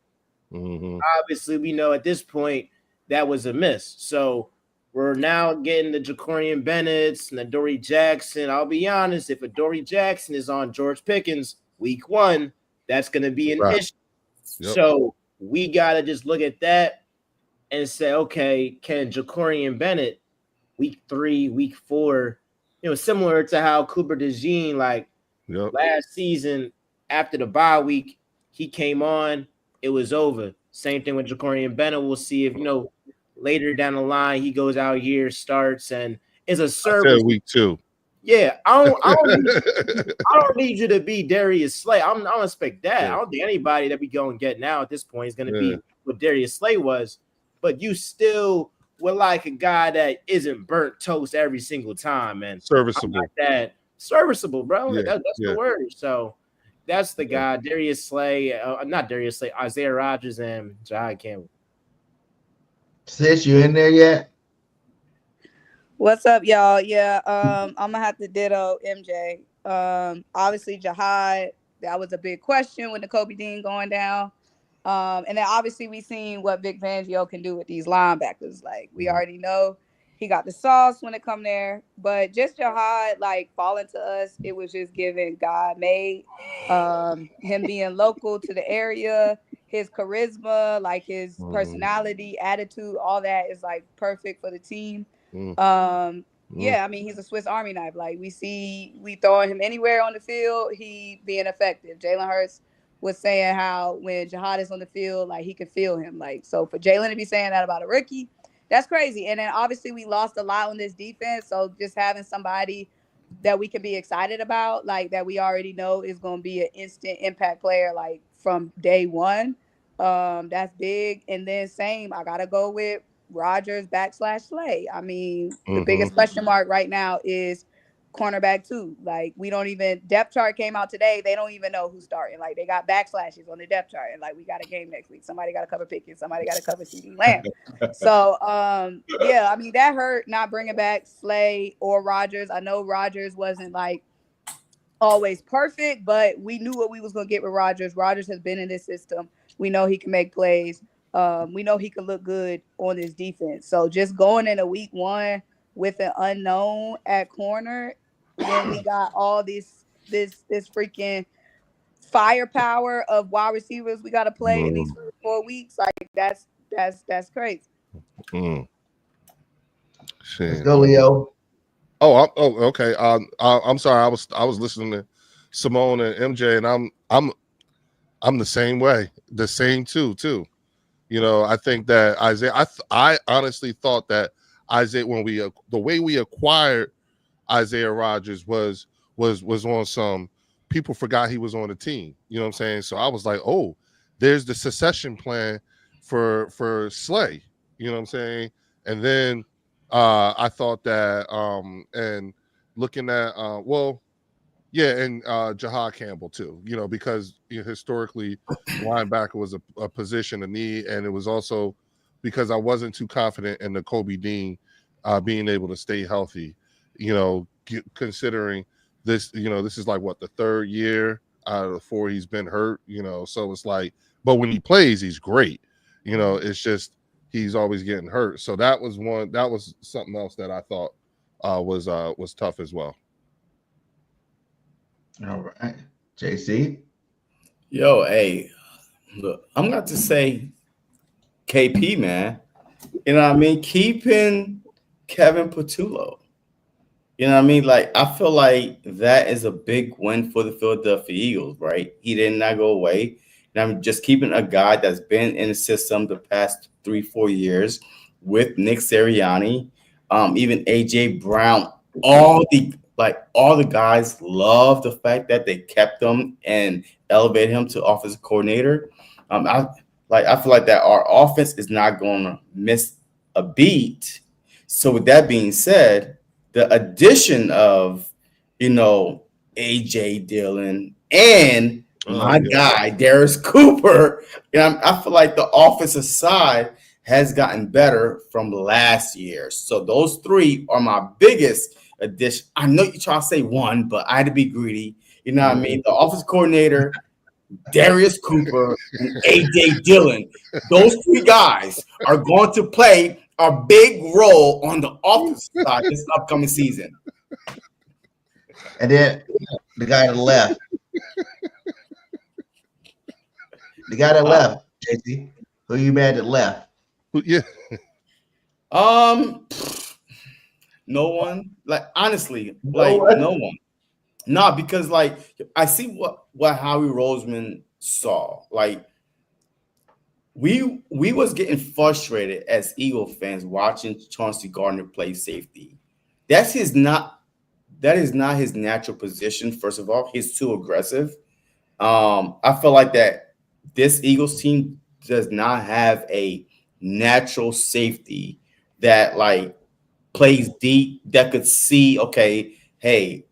Obviously, we know at this point that was a miss. So we're now getting the Ja'Cory Bennett's and the Adoree Jackson. I'll be honest, if Adoree Jackson is on George Pickens week 1, that's going to be an issue. Yep. So we got to just look at that and say, okay, can Ja'Cory Bennett week 3, week 4, similar to how Cooper DeJean, last season after the bye week, he came on, it was over. Same thing with Ja'Cory Bennett. We'll see if, later down the line, he goes out here, starts, and is a service. Week 2. Yeah, I don't need you to be Darius Slay. I don't expect that. Yeah. I don't think anybody that we go and get now at this point is going to be what Darius Slay was. But you still were like a guy that isn't burnt toast every single time, man. Serviceable. Like that. Serviceable, bro. Yeah, that's the word. So that's the guy, Darius Slay. Not Darius Slay, Isaiah Rodgers and Jahad Campbell. Sis, you in there yet? What's up, y'all? Yeah, I'm gonna have to ditto MJ. Obviously, Jahad, that was a big question with Nakobe Dean going down. And then obviously we seen what Vic Fangio can do with these linebackers. Like, we already know he got the sauce when it come there. But just Jahad, falling to us, it was just giving God made. Him being local to the area, his charisma, his personality, attitude, all that is perfect for the team. Yeah, I mean, he's a Swiss Army knife. Like we throwing him anywhere on the field, he being effective. Jalen Hurts was saying how when Jihad is on the field, like he could feel him. Like, so for Jalen to be saying that about a rookie, that's crazy. And then obviously we lost a lot on this defense. So just having somebody that we can be excited about, like that we already know is going to be an instant impact player, like from day one. That's big. And then same, I gotta go with Rodgers / Slay. I mean, the biggest question mark right now is cornerback 2. Like, we don't even, depth chart came out today. They don't even know who's starting. Like, they got backslashes on the depth chart. And like, we got a game next week. Somebody got to cover Pickens. Somebody got to cover CD Lamb. So, yeah, I mean, that hurt not bringing back Slay or Rodgers. I know Rodgers wasn't like always perfect, but we knew what we was going to get with Rodgers. Rodgers has been in this system. We know he can make plays. We know he could look good on this defense. So just going into week 1 with an unknown at corner, when we got all this freaking firepower of wide receivers we got to play in these 4 weeks, like that's crazy. Let's go, Leo. Okay. I'm sorry. I was listening to Simone and MJ, and I'm the same way. The same too. You know, I think that Isaiah. I honestly thought that Isaiah, when the way we acquired Isaiah Rodgers was on some, people forgot he was on the team. You know what I'm saying? So I was like, oh, there's the succession plan for Slay. You know what I'm saying? And then I thought that and looking at and Jahad Campbell too, you know, because historically linebacker was a position of need, and it was also because I wasn't too confident in the Kobe Dean being able to stay healthy, you know, considering this, you know, this is like what, the 3rd year out of the 4 he's been hurt, you know, so it's like, but when he plays, he's great, you know, it's just he's always getting hurt. So that was something else that I thought was tough as well. All right, JC. Yo, hey, look, I'm going to say KP, man. You know what I mean? Keeping Kevin Patullo. You know what I mean? Like, I feel like that is a big win for the Philadelphia Eagles, right? He did not go away. And I'm just keeping a guy that's been in the system the past 3-4 years with Nick Sirianni, even AJ Brown, all the guys love the fact that they kept him and elevated him to offensive coordinator. I feel like that our offense is not going to miss a beat. So with that being said, the addition of, you know, AJ Dillon and my guy Darius Cooper, you know, I feel like the offensive side has gotten better from last year. So those 3 are my biggest addition. I know you try to say 1, but I had to be greedy. You know what I mean? The offensive coordinator, Darius Cooper, and AJ Dillon. Those 3 guys are going to play a big role on the offensive side this upcoming season. And then the guy to the left. The guy that left, JC. Who you mad that left? Yeah. No one. Like, honestly, no one. No, because like I see what Howie Roseman saw. Like, we was getting frustrated as Eagle fans watching Chauncey Gardner play safety. That is not his natural position. First of all, he's too aggressive. I feel like that this Eagles team does not have a natural safety that like plays deep, that could see, okay, hey,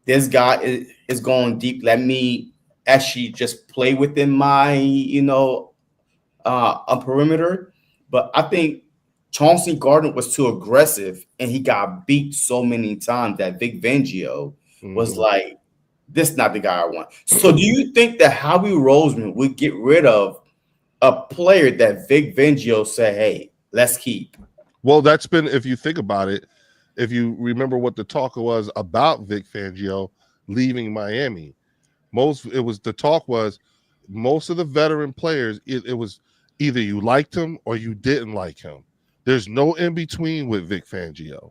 this guy is going deep. Let me actually just play within my, you know, a perimeter. But I think Chauncey Gardner was too aggressive, and he got beat so many times that Vic Fangio was like, this is not the guy I want. So do you think that Howie Roseman would get rid of a player that Vic Fangio said, hey, let's keep? Well, that's been, if you think about it, if you remember what the talk was about Vic Fangio leaving Miami, the talk was most of the veteran players, it was either you liked him or you didn't like him. There's no in between with Vic Fangio.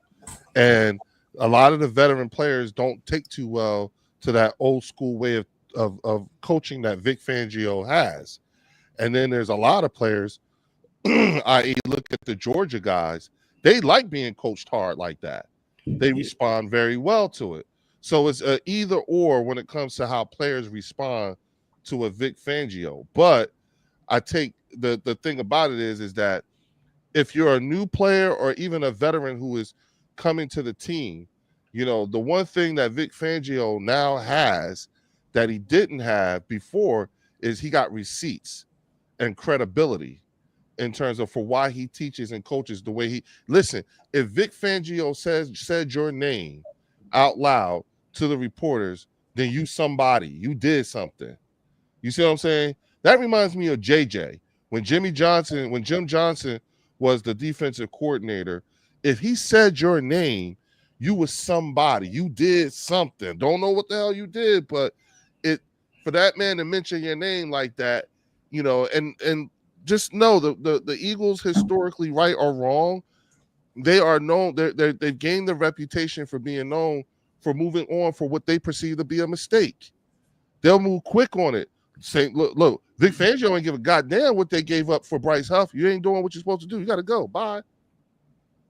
And a lot of the veteran players don't take too well to that old school way of coaching that Vic Fangio has. And then there's a lot of players, i.e. look at the Georgia guys, they like being coached hard like that. They respond very well to it. So it's a either or when it comes to how players respond to a Vic Fangio. But I take the thing about it is that if you're a new player or even a veteran who is coming to the team, you know, the one thing that Vic Fangio now has that he didn't have before is he got receipts and credibility in terms of for why he teaches and coaches the way he listen. If Vic Fangio said your name out loud to the reporters, then you somebody, you did something. You see what I'm saying? That reminds me of JJ when Jim Johnson was the defensive coordinator. If he said your name, you was somebody. You did something. Don't know what the hell you did, but it for that man to mention your name like that, you know, and just know the Eagles historically, right or wrong, they are known. They've gained the reputation for being known for moving on for what they perceive to be a mistake. They'll move quick on it. Say, look, Vic Fangio ain't give a goddamn what they gave up for Bryce Huff. You ain't doing what you're supposed to do. You got to go. Bye.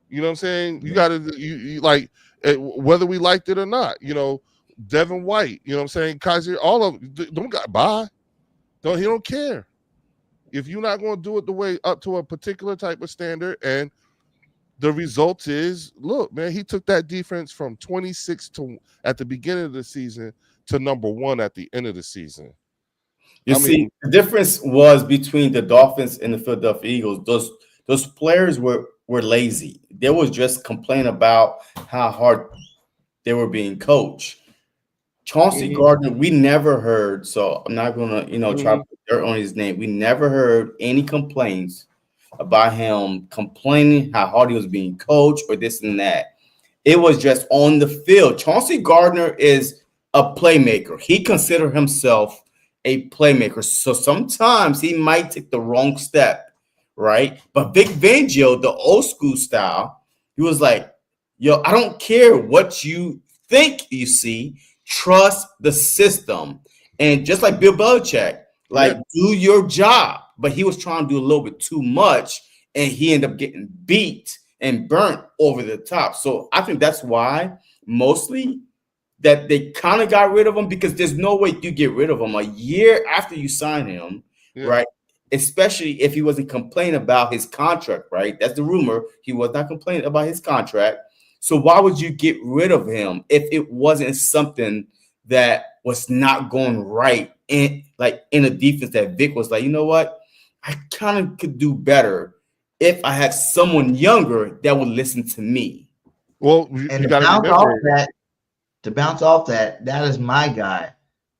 You know what I'm saying? You got to, you like, whether we liked it or not, you know, Devin White, you know what I'm saying? Kaiser, all of them, don't got, bye. He don't care. If you're not going to do it the way up to a particular type of standard, and the result is, look, man, he took that defense from 26 at the beginning of the season to number 1 at the end of the season. You see, the difference was between the Dolphins and the Philadelphia Eagles. Those players were lazy. They was just complaining about how hard they were being coached. Chauncey Gardner, we never heard, so I'm not going to, try to put dirt on his name. We never heard any complaints about him complaining how hard he was being coached or this and that. It was just on the field. Chauncey Gardner is a playmaker. He considered himself a playmaker. So sometimes he might take the wrong step, right? But Vic Fangio, the old school style, he was like, yo, I don't care what you think you see. Trust the system. And just like Bill Belichick, do your job. But he was trying to do a little bit too much, and he ended up getting beat and burnt over the top. So I think that's why mostly that they kind of got rid of him, because there's no way you get rid of him a year after you sign him, right? Especially if he wasn't complaining about his contract, right? That's the rumor. He was not complaining about his contract. So why would you get rid of him if it wasn't something that was not going right in a defense that Vic was like, you know what? I kind of could do better if I had someone younger that would listen to me. Well, and you got to remember to bounce off that is my guy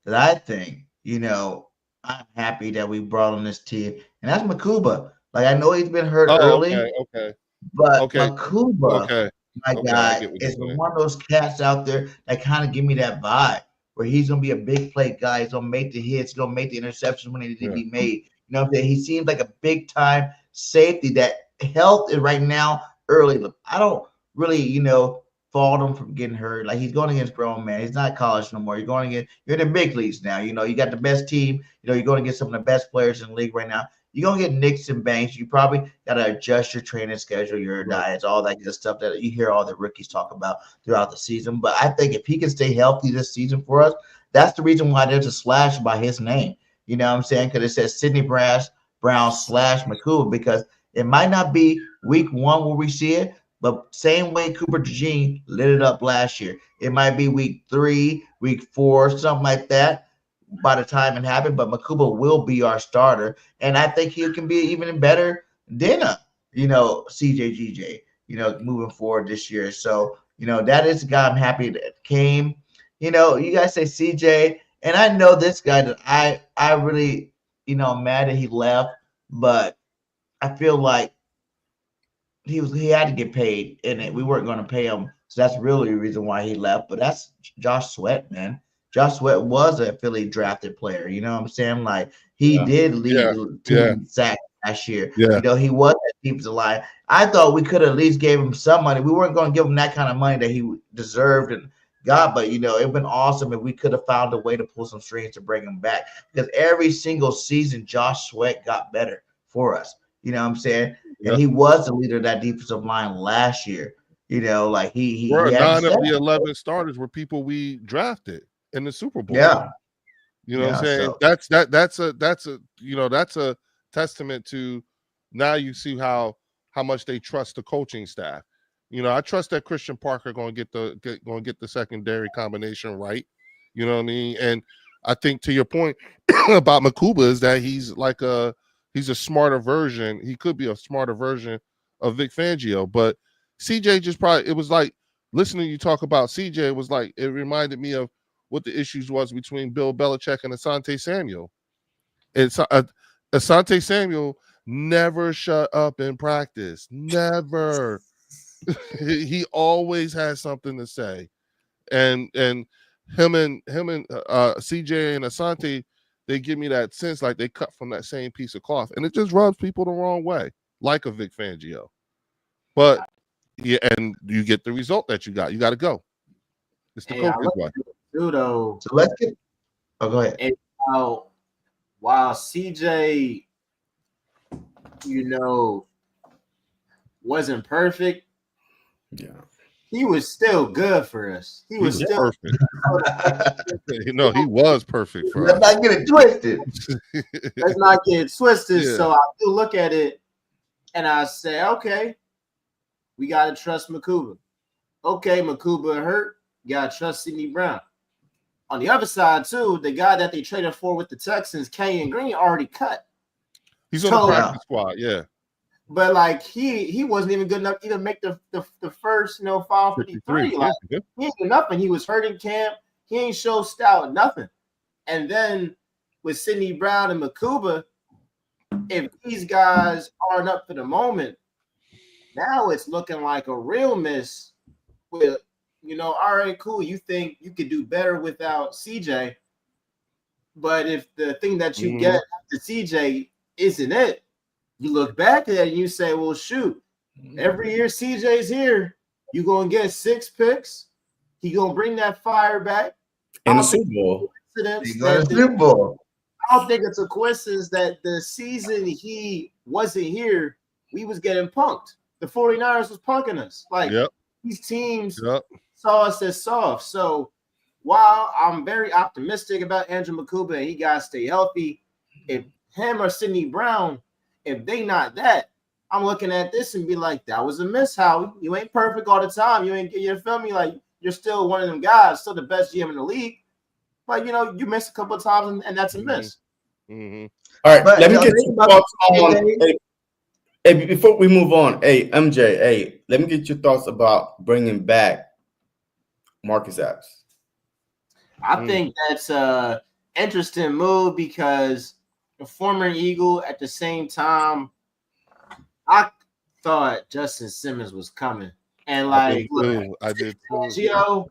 that I think, I'm happy that we brought on this team, and that's Makuba. Like, I know he's been hurt early, but Makuba, my guy, is one of those cats out there that kind of give me that vibe where he's going to be a big play guy. He's going to make the hits, he's going to make the interceptions when they need to be made. You know what I'm saying? He seems like a big time safety that health is right now early. Look, I don't really, fault him from getting hurt. Like, he's going against grown man. He's not college no more. You're in the big leagues now. You got the best team. You're going to get some of the best players in the league right now. You're going to get nicks and banks. You probably got to adjust your training schedule, your diets, all that good stuff that you hear all the rookies talk about throughout the season. But I think if he can stay healthy this season for us, that's the reason why there's a slash by his name. You know what I'm saying? Because it says Sidney Brown / Makuba, because it might not be week 1 where we see it, but same way Cooper DeJean lit it up last year. It might be week 3, week 4, something like that by the time it happened, but Makuba will be our starter. And I think he can be even better than CJGJ, moving forward this year. So, that is the guy I'm happy that came. You guys say CJ, and I know this guy that I really, mad that he left, but I feel like he had to get paid, and we weren't going to pay him. So that's really the reason why he left. But that's Josh Sweat, man. Josh Sweat was a Philly drafted player. You know what I'm saying? Like, he did lead the team in sacks last year. Yeah. You know, he was that defensive line. I thought we could at least gave him some money. We weren't going to give him that kind of money that he deserved and got, but you know, it'd been awesome if we could have found a way to pull some strings to bring him back. Because every single season, Josh Sweat got better for us. You know what I'm saying? Yep. And he was the leader of that defensive line last year. You know, like he had 9 of the 11 starters were people we drafted in the Super Bowl. Yeah. You know what I'm saying? So. That's a testament to now you see how much they trust the coaching staff. You know, I trust that Christian Parker going to get the secondary combination right. You know what I mean? And I think to your point about Makuba is that he's a smarter version. He could be a smarter version of Vic Fangio, but CJ just probably, it was like listening to you talk about CJ, it was like, it reminded me of what the issues was between Bill Belichick and Asante Samuel. It's Asante Samuel never shut up in practice. Never. He always has something to say. And him and CJ and Asante, they give me that sense like they cut from that same piece of cloth. And it just rubs people the wrong way, like a Vic Fangio. But yeah, and you get the result that you got. You got to go. It's the coach's way. So let's get. Oh, go ahead. And while CJ, wasn't perfect, he was still good for us. He was still perfect. He was perfect for us. Let's not get it twisted. Let's not get it twisted. Yeah. So I do look at it and I say, okay, we got to trust Makuba. Okay, Makuba hurt. You got to trust Sidney Brown. On the other side, too, the guy that they traded for with the Texans, Kenyon Green, already cut. He's on the practice squad, yeah. But, like, he wasn't even good enough to even make the first, final 53. Like, he ain't do nothing. He was hurt in camp. He ain't show stout, nothing. And then with Sidney Brown and Makuba, if these guys aren't up for the moment, now it's looking like a real miss with, all right, cool. You think you could do better without CJ. But if the thing that you get after CJ isn't it, you look back at it and you say, well, shoot, every year CJ's here, you're going to get 6 picks. He going to bring that fire back. In the Super Bowl. I don't think it's a coincidence that the season he wasn't here, we was getting punked. The 49ers was punking us. Like, these teams saw us as soft. So while I'm very optimistic about Andrew Makuba and he got to stay healthy, if him or Sidney Brown, if they not that, I'm looking at this and be like, that was a miss, Howie. You ain't perfect all the time. You feel me? Like, you're still one of them guys, still the best GM in the league. But, you missed a couple of times, and that's a miss. Mm-hmm. All right, let me get your thoughts on hey, before we move on, hey, MJ, let me get your thoughts about bringing back Marcus Epps. I think that's a interesting move because a former Eagle at the same time, I thought Justin Simmons was coming. And like, I did too. Gio,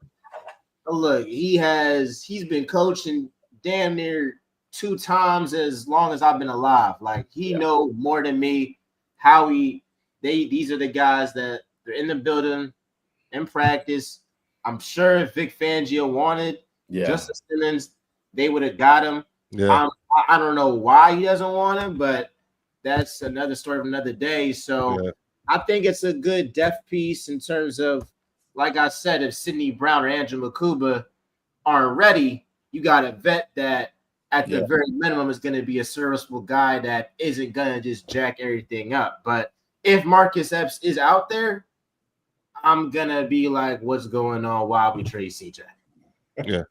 look, he's been coaching damn near 2 times as long as I've been alive. Like, he know more than me. These are the guys that they're in the building, in practice. I'm sure if Vic Fangio wanted Justin Simmons, they would have got him. Yeah. I don't know why he doesn't want him, but that's another story of another day. So I think it's a good depth piece in terms of, like I said, if Sidney Brown or Andrew Makuba aren't ready, you got to vet that at the very minimum is going to be a serviceable guy that isn't going to just jack everything up. But if Marcus Epps is out there, I'm going to be like, what's going on while we trade CJ? Yeah.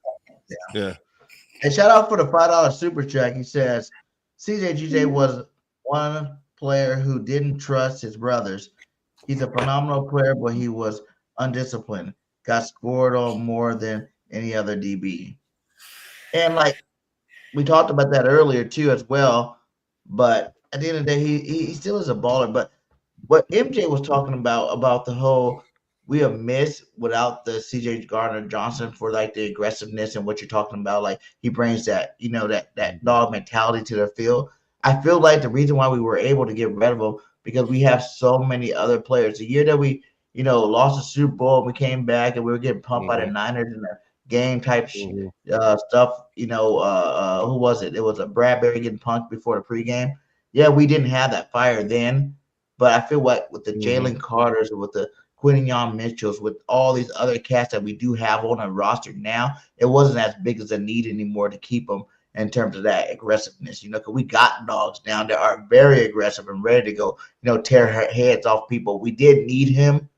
And shout out for the $5 super chat. He says, CJ was one player who didn't trust his brothers. He's a phenomenal player, but he was undisciplined. Got scored on more than any other DB. And like, we talked about that earlier too as well, but at the end of the day, he still is a baller. But what MJ was talking about the whole we have missed without the CJ Gardner-Johnson for like the aggressiveness and what you're talking about, like he brings that that dog mentality to the field. I feel like the reason why we were able to get rid of him because we have so many other players. The year that we, lost the Super Bowl, and we came back and we were getting pumped by the Niners in the game type stuff. Who was it? It was a Bradbury getting punked before the pregame. Yeah, we didn't have that fire then, but I feel like with the Jalen Carters and with the Quinyon Mitchells, with all these other cats that we do have on a roster now, it wasn't as big as a need anymore to keep them in terms of that aggressiveness, because we got dogs down there are very aggressive and ready to go, tear heads off people. We did need him,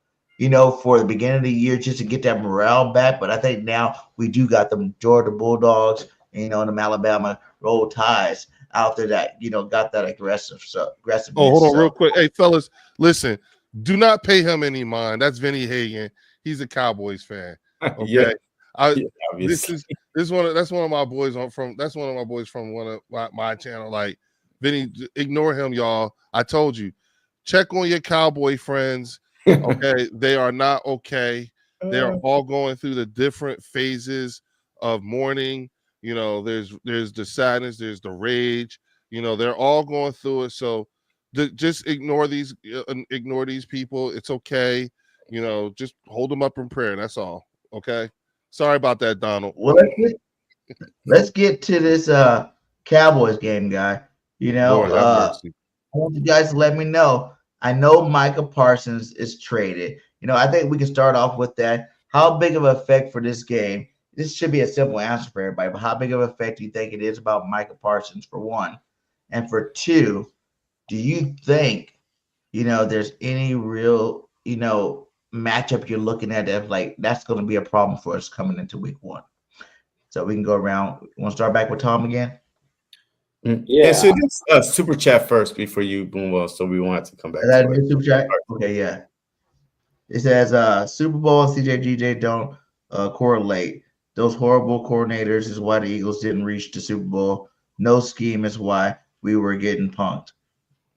for the beginning of the year just to get that morale back. But I think now we do got them Georgia Bulldogs, and them Alabama Roll Ties out there that, got that aggressiveness. Oh, hold on real quick. Hey, fellas, listen, do not pay him any mind. That's Vinny Hagan. He's a Cowboys fan. Okay. That's one of my boys from one of my channel. Like, Vinny, ignore him, y'all. I told you, check on your Cowboy friends. Okay, they are not okay. They are all going through the different phases of mourning. There's the sadness, there's the rage. They're all going through it. So just ignore these people. It's okay. Just hold them up in prayer. That's all. Okay. Sorry about that, Donald. Well, let's get to this Cowboys game, guy. I want you guys to let me know. I know Micah Parsons is traded. I think we can start off with that. How big of an effect for this game? This should be a simple answer for everybody, but how big of an effect do you think it is about Micah Parsons, for one? And for two, do you think, there's any real, matchup you're looking at that's going to be a problem for us coming into week one? So we can go around. You want to start back with Tom again? Yeah. So this super chat first before you move on. So we want to come back. Super chat? Okay, yeah. It says Super Bowl and CJGJ don't correlate. Those horrible coordinators is why the Eagles didn't reach the Super Bowl. No scheme is why we were getting punked.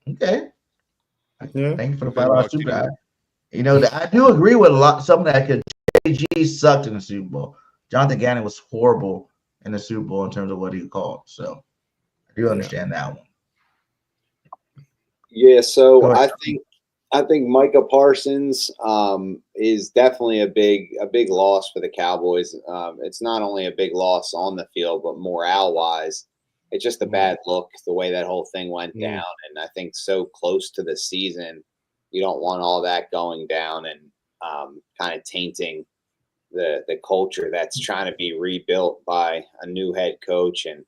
Okay. Yeah. Thank you for the $5 super chat. I do agree with some of that because JG sucked in the Super Bowl. Jonathan Gannon was horrible in the Super Bowl in terms of what he called. So I do understand that one. Yeah, so I think Micah Parsons is definitely a big loss for the Cowboys. It's not only a big loss on the field, but morale-wise, it's just a bad look the way that whole thing went down. And I think so close to the season, you don't want all that going down and kind of tainting the culture that's trying to be rebuilt by a new head coach and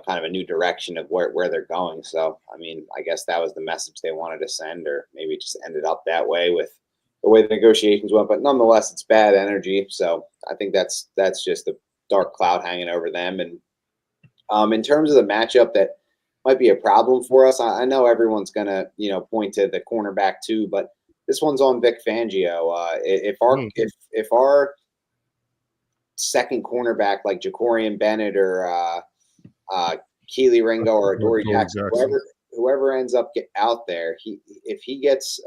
kind of a new direction of where they're going. So, I mean, I guess that was the message they wanted to send, or maybe it just ended up that way with the way the negotiations went. But nonetheless, it's bad energy. So I think that's just a dark cloud hanging over them. And in terms of the matchup that might be a problem for us, I know everyone's going to, point to the cornerback too, but this one's on Vic Fangio. If our second cornerback like Jacorian Bennett or Keely Ringo or Dory Jackson, whoever ends up out there, if he gets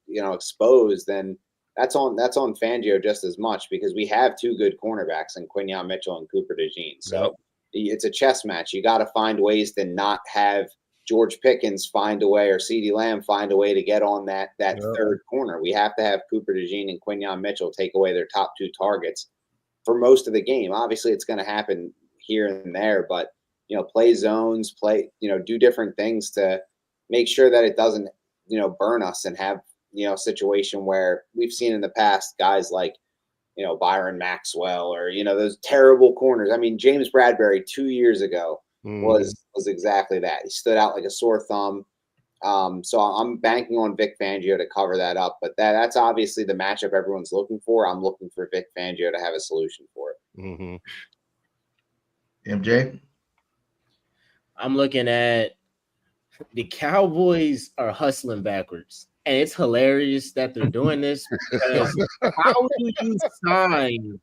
exposed, then that's on Fangio just as much, because we have two good cornerbacks in Quinyon Mitchell and Cooper DeJean. So it's a chess match. You got to find ways to not have George Pickens find a way or CeeDee Lamb find a way to get on that third corner. We have to have Cooper DeJean and Quinyon Mitchell take away their top two targets for most of the game. Obviously, it's going to happen here and there, but play zones, do different things to make sure that it doesn't, burn us and have, a situation where we've seen in the past guys like, Byron Maxwell or, those terrible corners. I mean, James Bradbury 2 years ago was exactly that. He stood out like a sore thumb. So I'm banking on Vic Fangio to cover that up, but that's obviously the matchup everyone's looking for. I'm looking for Vic Fangio to have a solution for it. MJ? I'm looking at the Cowboys are hustling backwards, and it's hilarious that they're doing this because how do you sign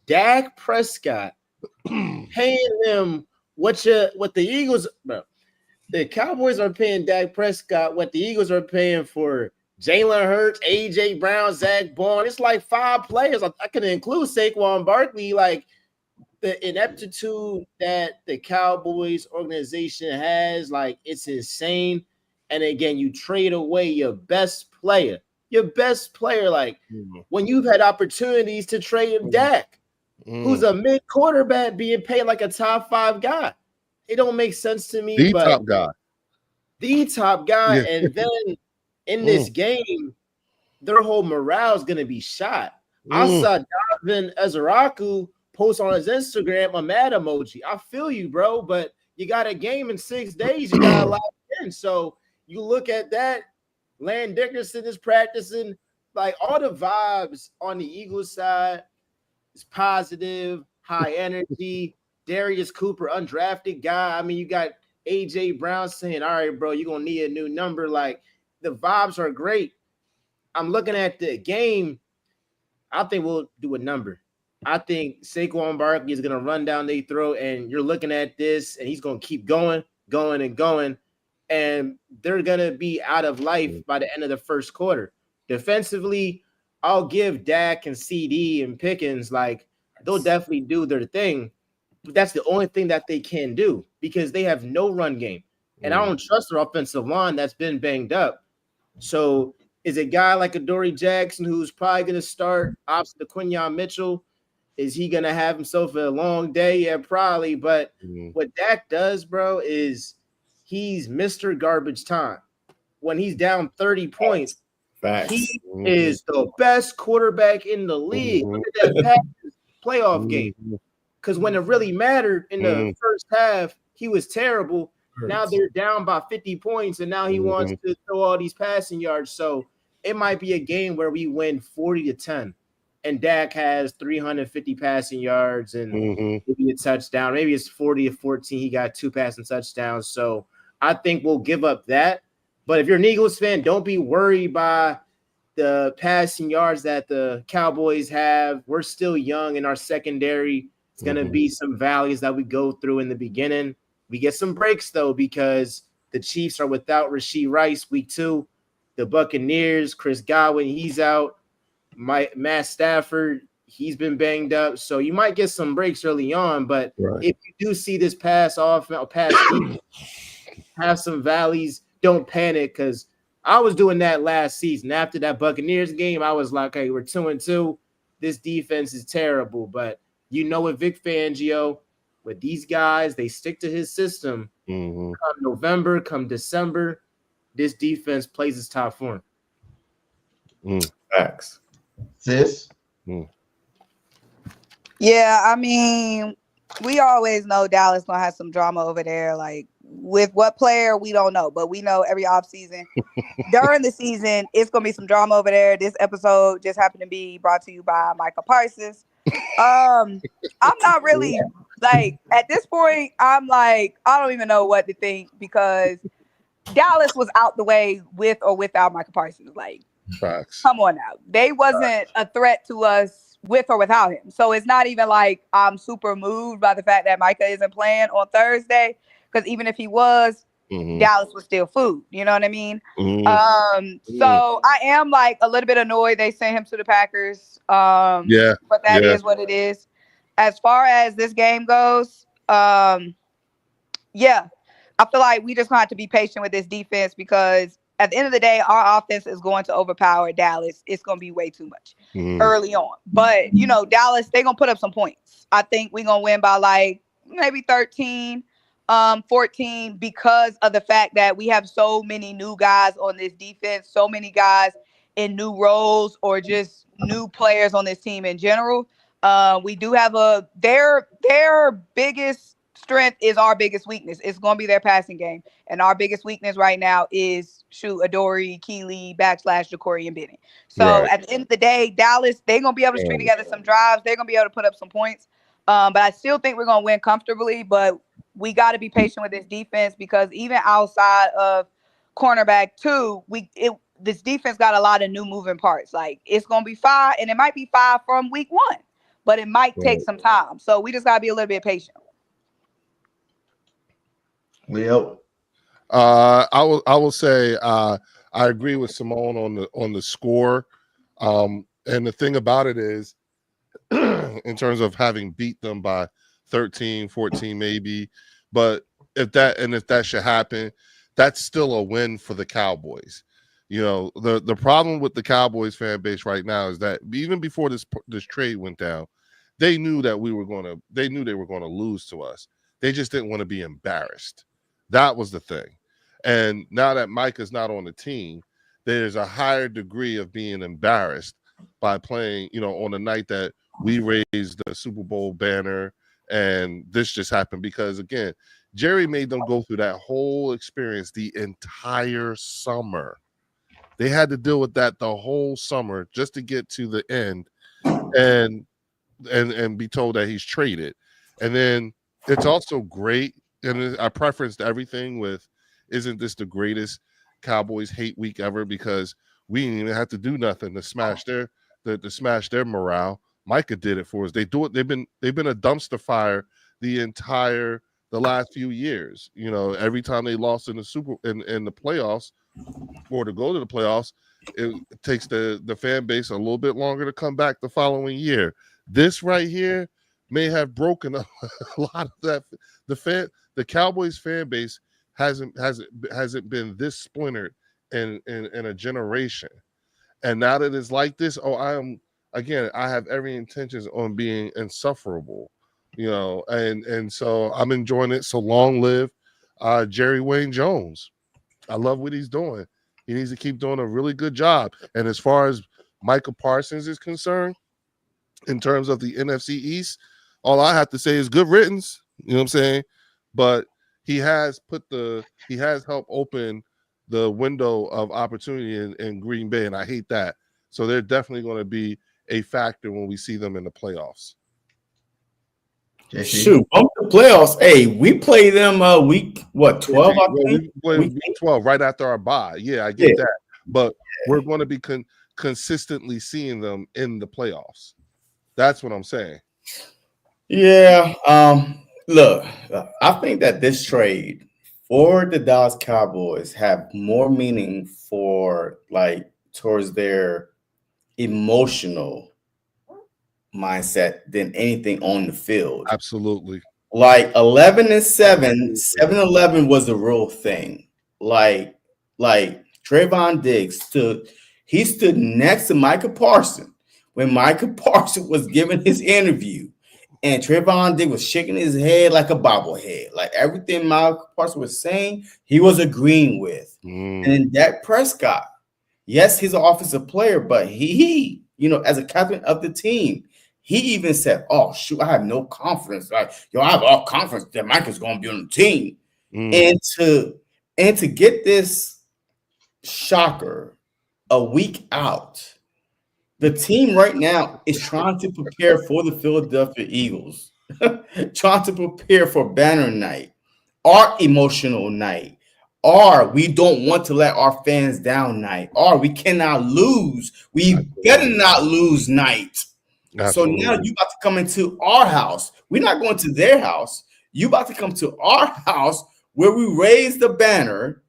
Dak Prescott, paying him what the Eagles, bro? The Cowboys are paying Dak Prescott what the Eagles are paying for Jalen Hurts, AJ Brown, Zach Bourne. It's like 5 players. I can include Saquon Barkley. Like, the ineptitude that the Cowboys organization has, like, it's insane. And again, you trade away your best player. Like, when you've had opportunities to trade Dak, who's a mid quarterback being paid like a top 5 guy. It don't make sense to me. The but top guy. The top guy. Yeah. And then in this game, their whole morale is going to be shot. I saw Donovan Ezeraku post on his Instagram a mad emoji. I feel you, bro, but you got a game in 6 days. You got a lot in. So you look at that. Land Dickerson is practicing. Like, all the vibes on the Eagles side is positive, high energy. Darius Cooper, undrafted guy. I mean, you got A.J. Brown saying, all right, bro, you're going to need a new number. Like, the vibes are great. I'm looking at the game. I think we'll do a number. I think Saquon Barkley is going to run down their throat, and you're looking at this, and he's going to keep going, and they're going to be out of life by the end of the first quarter. Defensively, I'll give Dak and CD and Pickens, like, they'll definitely do their thing, but that's the only thing that they can do because they have no run game. And I don't trust their offensive line that's been banged up. So is a guy like Adoree Jackson, who's probably going to start opposite to Quinyon Mitchell, is he going to have himself a long day? Yeah, probably. But what Dak does, bro, is he's Mr. Garbage Time. When he's down 30 points, he is the best quarterback in the league. Look at that playoff game. Because when it really mattered in the first half, he was terrible. Now they're down by 50 points, and now he wants to throw all these passing yards. So it might be a game where we win 40-10, and Dak has 350 passing yards and maybe a touchdown. Maybe it's 40-14. He got 2 passing touchdowns. So I think we'll give up that. But if you're an Eagles fan, don't be worried by the passing yards that the Cowboys have. We're still young in our secondary. It's going to be some valleys that we go through in the beginning. We get some breaks, though, because the Chiefs are without Rashee Rice week 2. The Buccaneers, Chris Godwin, he's out. Matt Stafford, he's been banged up. So you might get some breaks early on. But if you do see this pass defense have some valleys, don't panic, because I was doing that last season. After that Buccaneers game, I was like, hey, we're 2-2. This defense is terrible. But you know what, Vic Fangio, with these guys, they stick to his system. Come November, come December, this defense plays its top form. Facts. Sis? Yeah, I mean, we always know Dallas gonna have some drama over there. Like, with what player, we don't know, but we know every offseason during the season, it's gonna be some drama over there. This episode just happened to be brought to you by Micah Parsons. I'm not really like, at this point, I'm like, I don't even know what to think, because Dallas was out the way with or without Micah Parsons. Like, come on now. They wasn't a threat to us with or without him. So it's not even like I'm super moved by the fact that Micah isn't playing on Thursday, because even if he was, Dallas was still food. You know what I mean? So I am like a little bit annoyed they sent him to the Packers. But that is what it is. As far as this game goes, I feel like we just have to be patient with this defense, because at the end of the day, our offense is going to overpower Dallas. It's going to be way too much early on. But, you know, Dallas, they're going to put up some points. I think we're going to win by like maybe 13, 14, because of the fact that we have so many new guys on this defense, so many guys in new roles or just new players on this team in general. We do have their biggest strength is our biggest weakness. It's going to be their passing game. And our biggest weakness right now is Adoree, Keeley, / Ja'Cory and Bennett. So at the end of the day, Dallas, they're going to be able to string together some drives. They're going to be able to put up some points. But I still think we're going to win comfortably. But we got to be patient with this defense, because even outside of cornerback 2, this defense got a lot of new moving parts. Like, it's going to be 5, and it might be 5 from week 1, but it might take some time. So we just got to be a little bit patient. Leo? I will say I agree with Simone on the score. And the thing about it is, in terms of having beat them by 13, 14 maybe. But if that should happen, that's still a win for the Cowboys. You know, the problem with the Cowboys fan base right now is that even before this trade went down, they knew that they were going to lose to us. They just didn't want to be embarrassed. That was the thing. And now that Mike is not on the team, there's a higher degree of being embarrassed by playing, you know, on the night that we raised the Super Bowl banner, and this just happened because, again, Jerry made them go through that whole experience the entire summer. They had to deal with that the whole summer just to get to the end and be told that he's traded. And then it's also great, and I preferenced everything with, isn't this the greatest Cowboys hate week ever? Because we didn't even have to do nothing to smash their morale. Micah did it for us. They've been a dumpster fire the last few years. You know, every time they lost in the playoffs or to go to the playoffs, it takes the fan base a little bit longer to come back the following year. This right here may have broken a lot of that. The Cowboys fan base hasn't been this splintered in a generation. And now that it's like this, I have every intentions on being insufferable, you know, and so I'm enjoying it. So long live Jerry Wayne Jones. I love what he's doing. He needs to keep doing a really good job. And as far as Micah Parsons is concerned, in terms of the NFC East, all I have to say is good riddance. You know what I'm saying? But he has helped open the window of opportunity in Green Bay, and I hate that. So they're definitely going to be a factor when we see them in the playoffs. Shoot, on the playoffs. Hey, we play them week 12? We play week 12 right after our bye. Yeah, I get that. But we're going to be consistently seeing them in the playoffs. That's what I'm saying. Yeah. Look, I think that this trade for the Dallas Cowboys have more meaning towards their emotional mindset than anything on the field. Absolutely. Like 11-7, 7-11 was the real thing. Like Trayvon Diggs stood next to Micah Parsons when Micah Parsons was giving his interview, and Trayvon Diggs was shaking his head like a bobblehead. Like everything Micah Parsons was saying, he was agreeing with. And then Dak Prescott, yes, he's an offensive player, but he, you know, as a captain of the team, he even said, "Oh shoot, I have no confidence. Like, I have all confidence that Micah's going to be on the team." And to get this shocker a week out, the team right now is trying to prepare for the Philadelphia Eagles, trying to prepare for banner night, our emotional night, or we don't want to let our fans down night, or we cannot lose. We better not lose night. Absolutely. So now you about to come into our house. We're not going to their house. You about to come to our house where we raise the banner.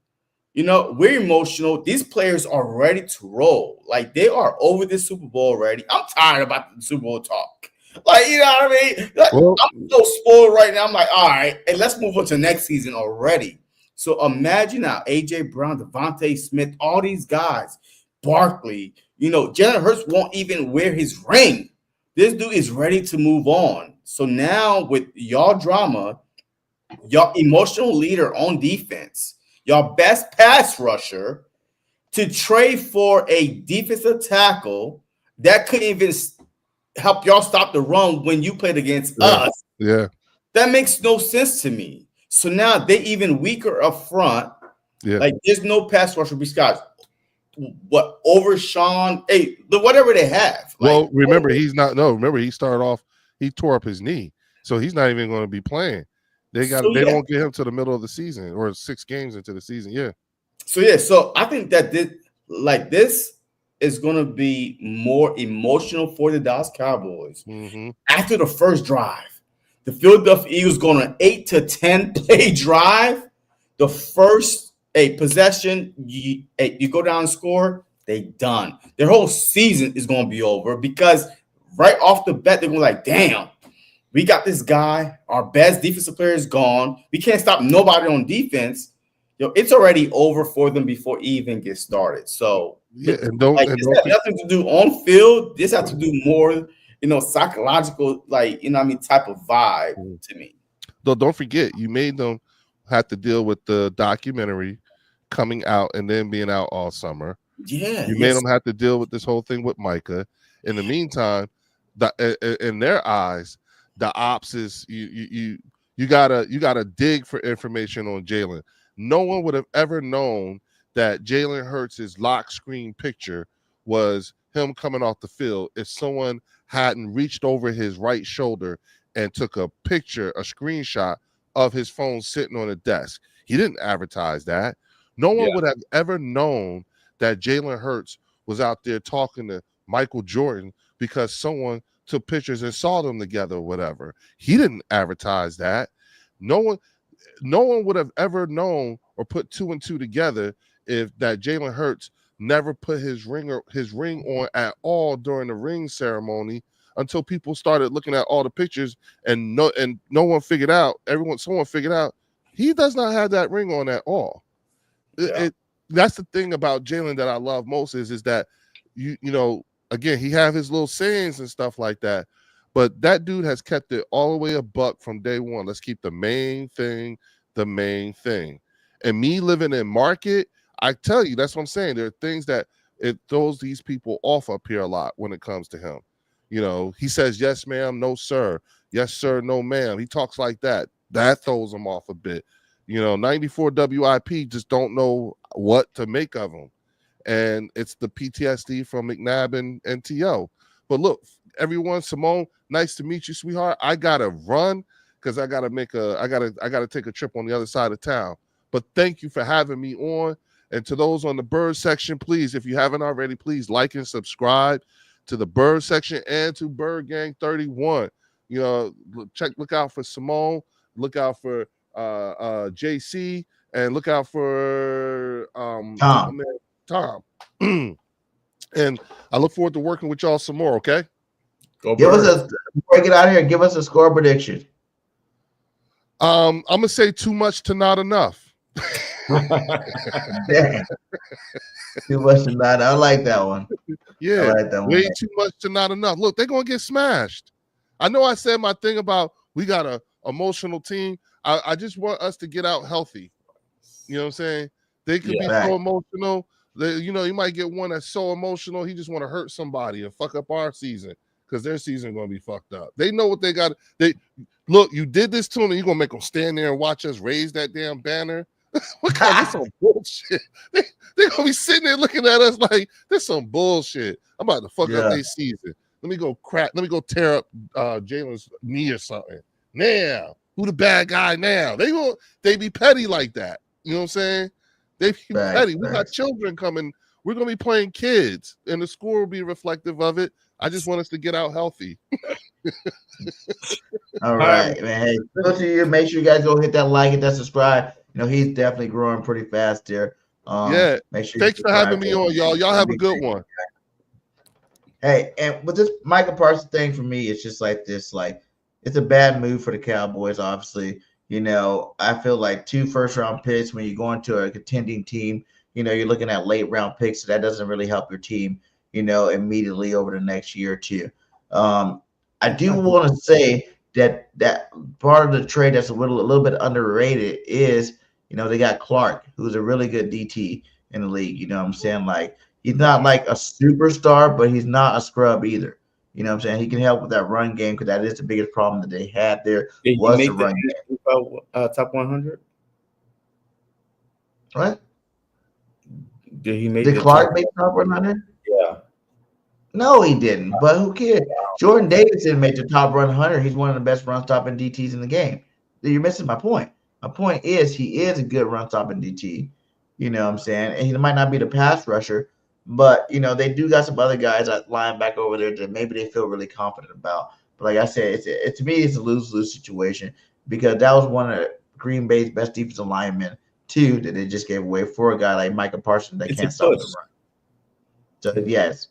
You know, we're emotional. These players are ready to roll. Like, they are over the Super Bowl already. I'm tired about the Super Bowl talk. Like, you know what I mean? Like, I'm so spoiled right now. I'm like, all right, and let's move on to next season already. So imagine now, A.J. Brown, Devontae Smith, all these guys, Barkley, you know, Jalen Hurts won't even wear his ring. This dude is ready to move on. So now with y'all drama, y'all emotional leader on defense, y'all best pass rusher, to trade for a defensive tackle that couldn't even help y'all stop the run when you played against us. Yeah. That makes no sense to me. So now they're even weaker up front. Yeah. Like, there's no pass rusher besides over Sean, whatever they have. Well, remember, he started off, he tore up his knee. So he's not even going to be playing. They don't get him to the middle of the season or 6 games into the season. Yeah. So I think that this is going to be more emotional for the Dallas Cowboys. After the first drive, the Philadelphia Eagles going on an 8 to 10 play drive. The first possession, you go down and score, they done. Their whole season is going to be over because right off the bat, they're going to be like, damn, We got this guy. Our best defensive player is gone. We can't stop nobody on defense. It's already over for them before it even gets started. So yeah, and this has nothing to do on field. This has to do more, psychological, type of vibe to me. Though, don't forget, you made them have to deal with the documentary coming out and then being out all summer. Yeah, you made them have to deal with this whole thing with Micah. In the meantime, in their eyes, the ops is you gotta dig for information on Jalen. No one would have ever known that Jalen Hurts' lock screen picture was him coming off the field if someone hadn't reached over his right shoulder and took a picture, a screenshot of his phone sitting on a desk. He didn't advertise that. No one would have ever known that Jalen Hurts was out there talking to Michael Jordan because someone took pictures and saw them together or whatever. He didn't advertise that. No one would have ever known or put 2 and 2 together if that Jalen Hurts never put his ring on at all during the ring ceremony until people started looking at all the pictures and no one figured out. Someone figured out he does not have that ring on at all. That's the thing about Jalen that I love most is that again, he have his little sayings and stuff like that, but that dude has kept it all the way a buck from day one. Let's keep the main thing the main thing. And me living in Market, I tell you, that's what I'm saying. There are things that it throws these people off up here a lot when it comes to him. He says, yes, ma'am, no, sir. Yes, sir, no, ma'am. He talks like that. That throws him off a bit. 94 WIP just don't know what to make of him. And it's the PTSD from McNabb and T.O. But look, everyone, Simone, nice to meet you, sweetheart. I gotta run because I gotta take a trip on the other side of town. But thank you for having me on. And to those on the Bird section, please, if you haven't already, please like and subscribe to the Bird section and to Bird Gang 31. Look out for Simone, look out for JC, and look out for Tom. And I look forward to working with y'all some more. Okay. Before I get out of here, give us a score prediction. I'm gonna say too much to not enough. Damn. Too much to not. I like that one. Yeah, I like that one. Way too much to not enough. Look, they're gonna get smashed. I know I said my thing about we got a emotional team. I just want us to get out healthy. You know what I'm saying? They could be so emotional. You might get one that's so emotional he just want to hurt somebody and fuck up our season because their season gonna be fucked up. They know what they got. Look, you did this to them, and you're gonna make them stand there and watch us raise that damn banner. What kind of some bullshit? They're gonna be sitting there looking at us like this some bullshit. I'm about to fuck up their season. Let me go tear up Jalen's knee or something. Now, who the bad guy now? They be petty like that. You know what I'm saying? They be petty. We got children coming. We're gonna be playing kids, and the score will be reflective of it. I just want us to get out healthy. All right, man. Hey, good to you. Make sure you guys go hit that like, hit that subscribe. He's definitely growing pretty fast there. Make sure. Thanks for having me on, y'all. Y'all have a good one. Hey, and with this Michael Parsons thing for me, it's just like this. Like, it's a bad move for the Cowboys. Obviously, I feel like 2 first-round picks when you go into a contending team. You're looking at late-round picks, so that doesn't really help your team. Immediately over the next year or two. I do want to say that part of the trade that's a little bit underrated is, they got Clark, who's a really good DT in the league. You know what I'm saying? Like, he's not like a superstar, but he's not a scrub either. You know what I'm saying? He can help with that run game because that is the biggest problem that they had there. Was the run game. Top 100? What? Did Clark make top 100? Yeah. No, he didn't. But who cares? Jordan Davidson made the top 100. He's one of the best run-stopping DTs in the game. You're missing my point. My point is he is a good run-stopping DT. You know what I'm saying? And he might not be the pass rusher, but, they do got some other guys that line back over there that maybe they feel really confident about. But like I said, to me, it's a lose-lose situation because that was one of Green Bay's best defensive linemen, too, that they just gave away for a guy like Michael Parsons that can't stop the run. So, yes.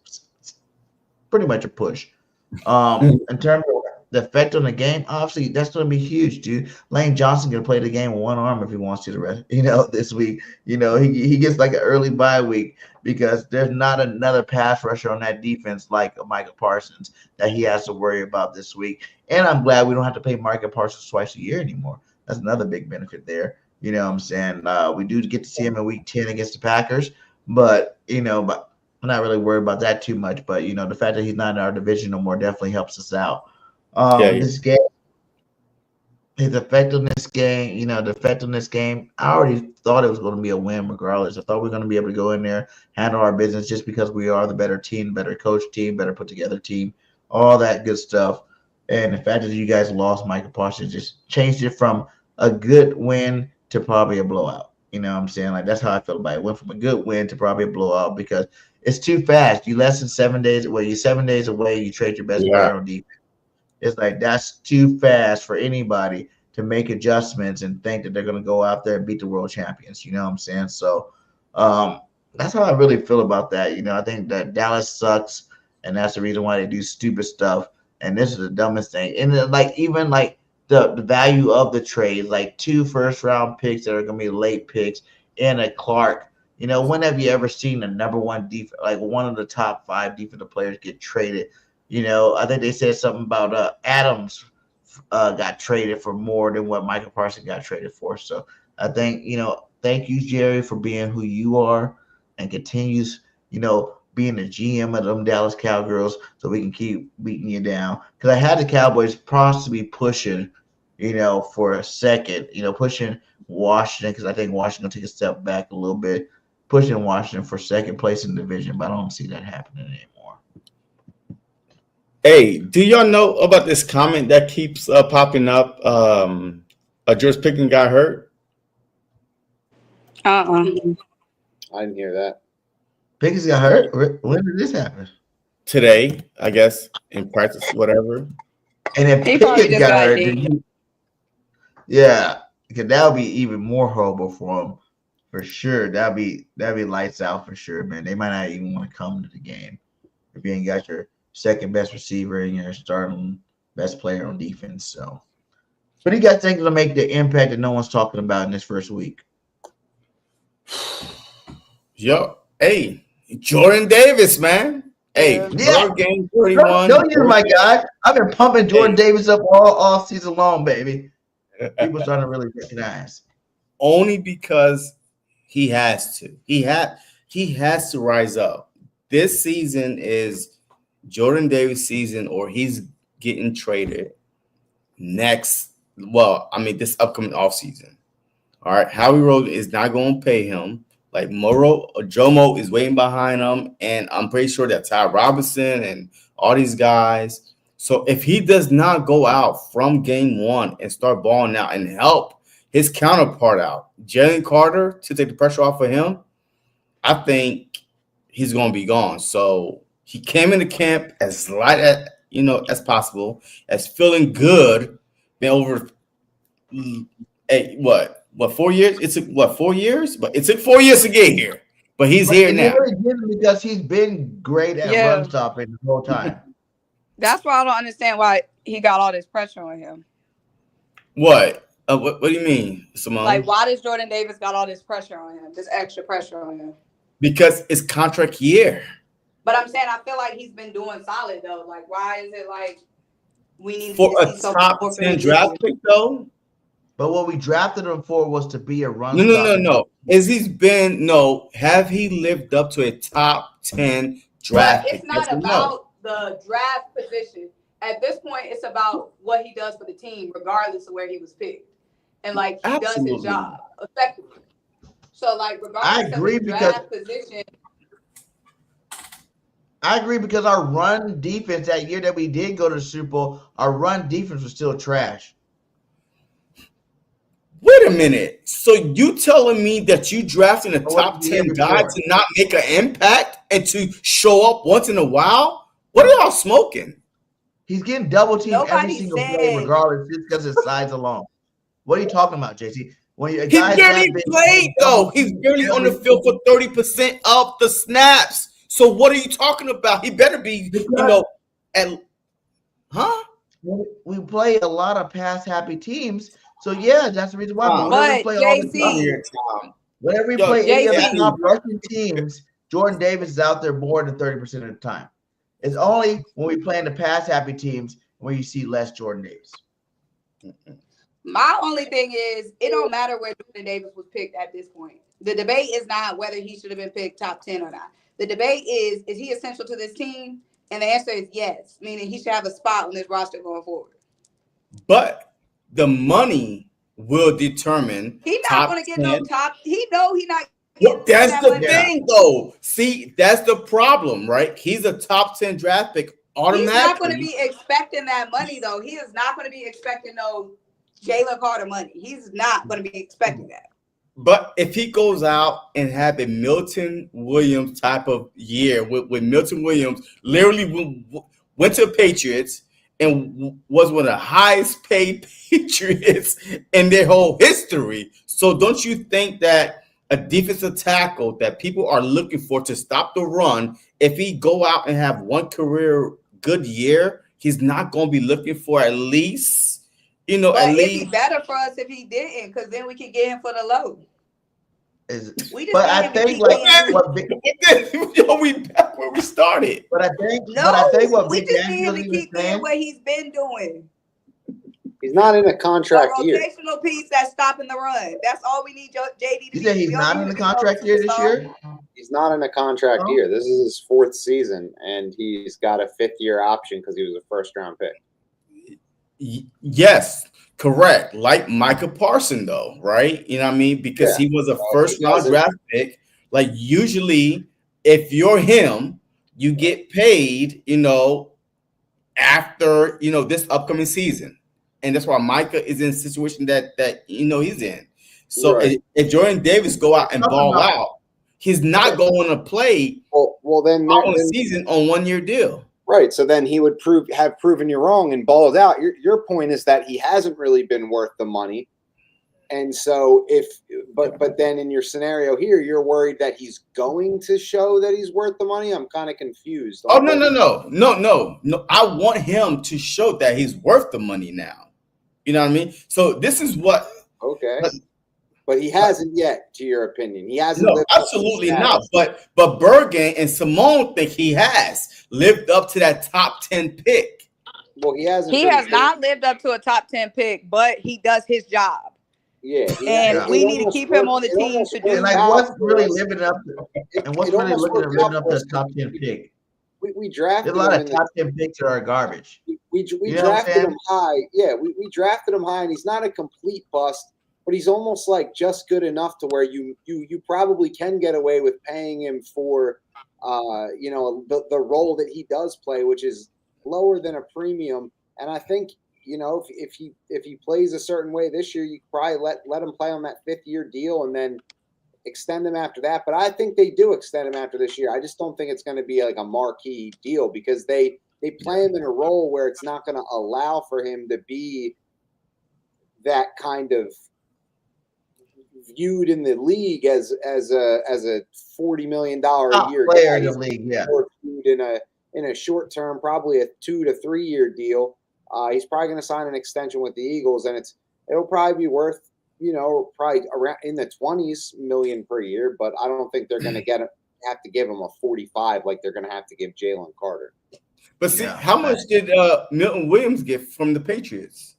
Pretty much a push. In terms of the effect on the game, obviously, that's going to be huge, dude. Lane Johnson can play the game with one arm if he wants to the rest, this week. He gets like an early bye week because there's not another pass rusher on that defense like Micah Parsons that he has to worry about this week. And I'm glad we don't have to pay Micah Parsons twice a year anymore. That's another big benefit there. You know what I'm saying? We do get to see him in week 10 against the Packers, but I'm not really worried about that too much. But, the fact that he's not in our division no more definitely helps us out. This game, his effectiveness game, the effectiveness game, I already thought it was going to be a win regardless. I thought we were going to be able to go in there, handle our business just because we are the better team, better coach team, better put together team, all that good stuff. And the fact that you guys lost Michael Parsons just changed it from a good win to probably a blowout. You know what I'm saying? Like, that's how I feel about it. It went from a good win to probably a blowout because it's too fast. You less than 7 days away. You're 7 days away. You trade your best player on defense. It's like that's too fast for anybody to make adjustments and think that they're going to go out there and beat the world champions. You know what I'm saying? So that's how I really feel about that. I think that Dallas sucks, and that's the reason why they do stupid stuff. And this is the dumbest thing. And then, even the value of the trade, like 2 first-round picks that are going to be late picks and a Clark. When have you ever seen a number one defense, like one of the top 5 defensive players get traded? I think they said something about Adams got traded for more than what Michael Parsons got traded for. So I think, thank you, Jerry, for being who you are and continues, being the GM of them Dallas Cowgirls so we can keep beating you down. Because I had the Cowboys possibly pushing, for a second, pushing Washington because I think Washington will take a step back a little bit, pushing Washington for second place in the division, but I don't see that happening anymore. Hey, do y'all know about this comment that keeps popping up? George Pickens got hurt. I didn't hear that. Pickens got hurt? When did this happen? Today, I guess, in practice, whatever. And if Pickens got hurt, then because that would be even more horrible for him, for sure. That'd be lights out for sure, man. They might not even want to come to the game if you ain't got your second best receiver and your starting best player on defense. So, but he got things to make the impact that no one's talking about in this first week. Yo, hey, Jordan Davis, man. Hey, game 31. Don't you, my guy? I've been pumping Jordan Davis up all season long, baby. People starting to really recognize. Only because he has to. He has to rise up. This season is Jordan Davis season, or he's getting traded this upcoming offseason. All right. Howie Roseman is not going to pay him. Like Jomo is waiting behind him. And I'm pretty sure that Ty Robinson and all these guys. So if he does not go out from game 1 and start balling out and help his counterpart out, Jalen Carter, to take the pressure off of him, I think he's going to be gone. So he came into camp as light as possible, as feeling good. Been over 4 years? It took 4 years? But it took 4 years to get here. But he's here now. Because he's been great at run stopping the whole time. That's why I don't understand why he got all this pressure on him. What? What do you mean, Simone? Like, why does Jordan Davis got all this pressure on him? This extra pressure on him? Because it's contract year. But I'm saying I feel like he's been doing solid though. Like, why is it like we need for a top 10 draft pick though? But what we drafted him for was to be a run. No. Have he lived up to a top 10 draft pick? It's not about the draft position. At this point, it's about what he does for the team, regardless of where he was picked. And like he does his job effectively. So like regardless of the draft position. I agree because our run defense that year that we did go to the Super Bowl, our run defense was still trash. Wait a minute. So you telling me that you drafting a top 10 guy to not make an impact and to show up once in a while? What are y'all smoking? He's getting double teamed every single play, regardless, just because his size alone. What are you talking about, JC? He barely played, though. He's barely on the field for 30% of the snaps. So what are you talking about? He better be, we play a lot of pass happy teams. So yeah, that's the reason why. But whenever we But play all the JC, whenever we Yo, play any of the JC. top rushing teams, Jordan Davis is out there more than 30% of the time. It's only when we play in the pass happy teams where you see less Jordan Davis. My only thing is, it don't matter where Jordan Davis was picked at this point. The debate is not whether he should have been picked top 10 or not. The debate is he essential to this team? And the answer is yes, meaning he should have a spot on this roster going forward. But the money will determine. He's not going to get 10. No top. He know he not. Well, that's the thing, though. See, that's the problem, right? He's a top 10 draft pick automatically. He's not going to be expecting that money, though. He is not going to be expecting no Jalen Carter money. He's not going to be expecting that. But if he goes out and have a Milton Williams type of year, with Milton Williams literally went to the Patriots and was one of the highest paid Patriots in their whole history. So don't you think that a defensive tackle that people are looking for to stop the run, if he go out and have one career good year, he's not going to be looking for at least, at least. It'd be better for us if he didn't, because then we could get him for the low. But I think like we back where we started. But I think what we Big just Gang need him to really keep doing what he's been doing. He's not in a contract year. Rotational piece that's stopping the run. That's all we need JD to You said he's not in the contract year this year? He's not in a contract year. This is his 4th season, and he's got a 5th-year option because he was a first-round pick. Yes, correct. Like Micah Parsons, though, right? You know what I mean? Because he was a first-round draft pick. Like, usually, if you're him, you get paid, after, this upcoming season. And that's why Micah is in a situation that he's in. So if Jordan Davis go out and ball out, he's not going to play then on a season on 1-year deal. Right. So then he would have proven you wrong and balled out. Your point is that he hasn't really been worth the money. And so but then in your scenario here, you're worried that he's going to show that he's worth the money. I'm kind of confused. Oh, no. I want him to show that he's worth the money now. You know what I mean? So this is what. Okay. But he hasn't yet, to your opinion. He hasn't. No, absolutely not. But BIRDGANG and Simone think he has lived up to that top 10 pick. Well, he hasn't. He has not lived up to a top 10 pick, but he does his job. Yeah, and we need to keep him on the team to do. Like, what's really living up to, and what's really looking at living up to the top 10 pick? We drafted. There's a lot of top 10 picks that are garbage. We drafted him high. Yeah, we drafted him high, and he's not a complete bust, but he's almost like just good enough to where you probably can get away with paying him for, the role that he does play, which is lower than a premium. And I think, if he plays a certain way this year, you probably let him play on that 5th-year deal and then extend him after that. But I think they do extend him after this year. I just don't think it's going to be like a marquee deal because they play him in a role where it's not going to allow for him to be that kind of viewed in the league as a $40 million a year player in the league. Yeah, or viewed in a short term, probably a 2 to 3 year deal. He's probably going to sign an extension with the Eagles, and it'll probably be worth, probably around in the 20s million per year. But I don't think they're going to have to give him a 45 like they're going to have to give Jalen Carter. But see, how much did Milton Williams get from the Patriots?